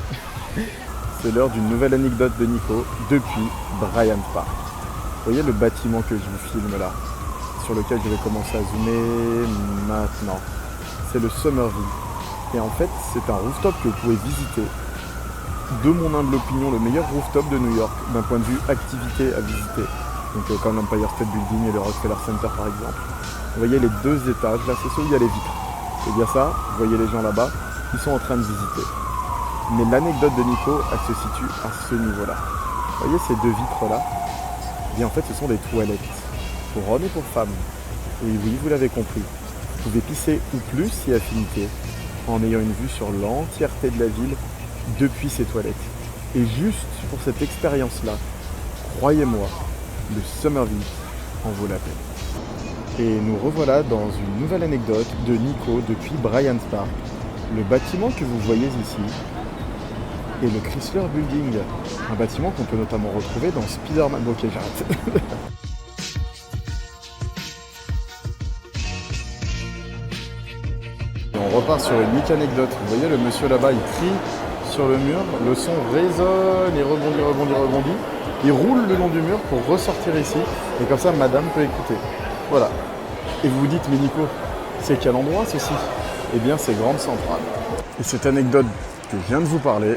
C'est l'heure d'une nouvelle anecdote de Nico depuis Bryant Park. Vous voyez le bâtiment que je vous filme là, sur lequel je vais commencer à zoomer maintenant. C'est le Somerville. Et en fait, c'est un rooftop que vous pouvez visiter. De mon humble opinion, le meilleur rooftop de New York, d'un point de vue activité à visiter. Donc comme l'Empire State Building et le Rockefeller Center par exemple. Vous voyez les 2 étages, là c'est ceux où il y a les vitres. Et bien ça, vous voyez les gens là-bas, ils sont en train de visiter. Mais l'anecdote de Nico, elle se situe à ce niveau-là. Vous voyez ces 2 vitres-là? Bien en fait, ce sont des toilettes. Pour hommes et pour femmes. Et oui, vous l'avez compris. Vous pouvez pisser ou plus si affinité, en ayant une vue sur l'entièreté de la ville depuis ces toilettes. Et juste pour cette expérience-là, croyez-moi, le Somerville en vaut la peine. Et nous revoilà dans une nouvelle anecdote de Nico depuis Bryant Park. Le bâtiment que vous voyez ici est le Chrysler Building, un bâtiment qu'on peut notamment retrouver dans Spider-Man. Ok, j'arrête. Et on repart sur une unique anecdote. Vous voyez le monsieur là-bas, il crie sur le mur, le son résonne et rebondit. Il roule le long du mur pour ressortir ici, et comme ça madame peut écouter. Voilà. Et vous vous dites, mais Nico, c'est quel endroit ceci? Eh bien c'est Grande Centrale. Et cette anecdote que je viens de vous parler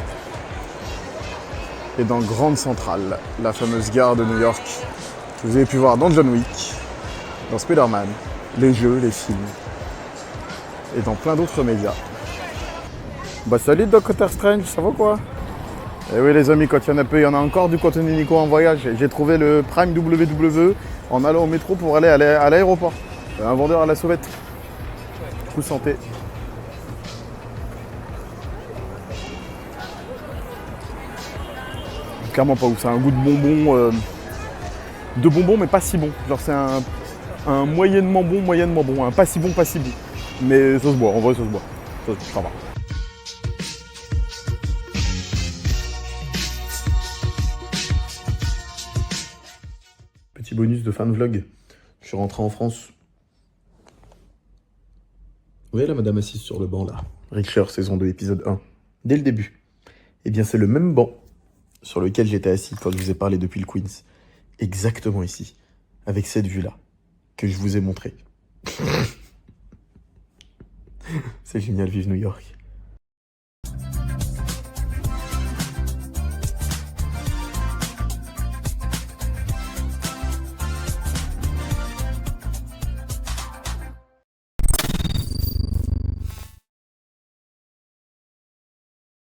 est dans Grande Centrale, la fameuse gare de New York que vous avez pu voir dans John Wick, dans Spider-Man, les jeux, les films, et dans plein d'autres médias. Bah salut Doctor Strange, ça va quoi? Eh oui les amis, quand il y en a peu, il y en a encore du contenu Nico en voyage. J'ai trouvé le Prime WWE en allant au métro pour aller à l'aéroport. Un vendeur à la sauvette. Coup santé. Clairement pas ouf, c'est un goût de bonbon mais pas si bon. Genre c'est un moyennement bon, un pas si bon. Mais ça se boit, en vrai ça se boit. Ça va. Petit bonus de fin de vlog. Je suis rentré en France. Vous voyez la madame assise sur le banc là? Richer, saison 2, épisode 1. Dès le début. Eh bien c'est le même banc sur lequel j'étais assis quand je vous ai parlé depuis le Queens. Exactement ici. Avec cette vue là. Que je vous ai montré. C'est génial, vive New York.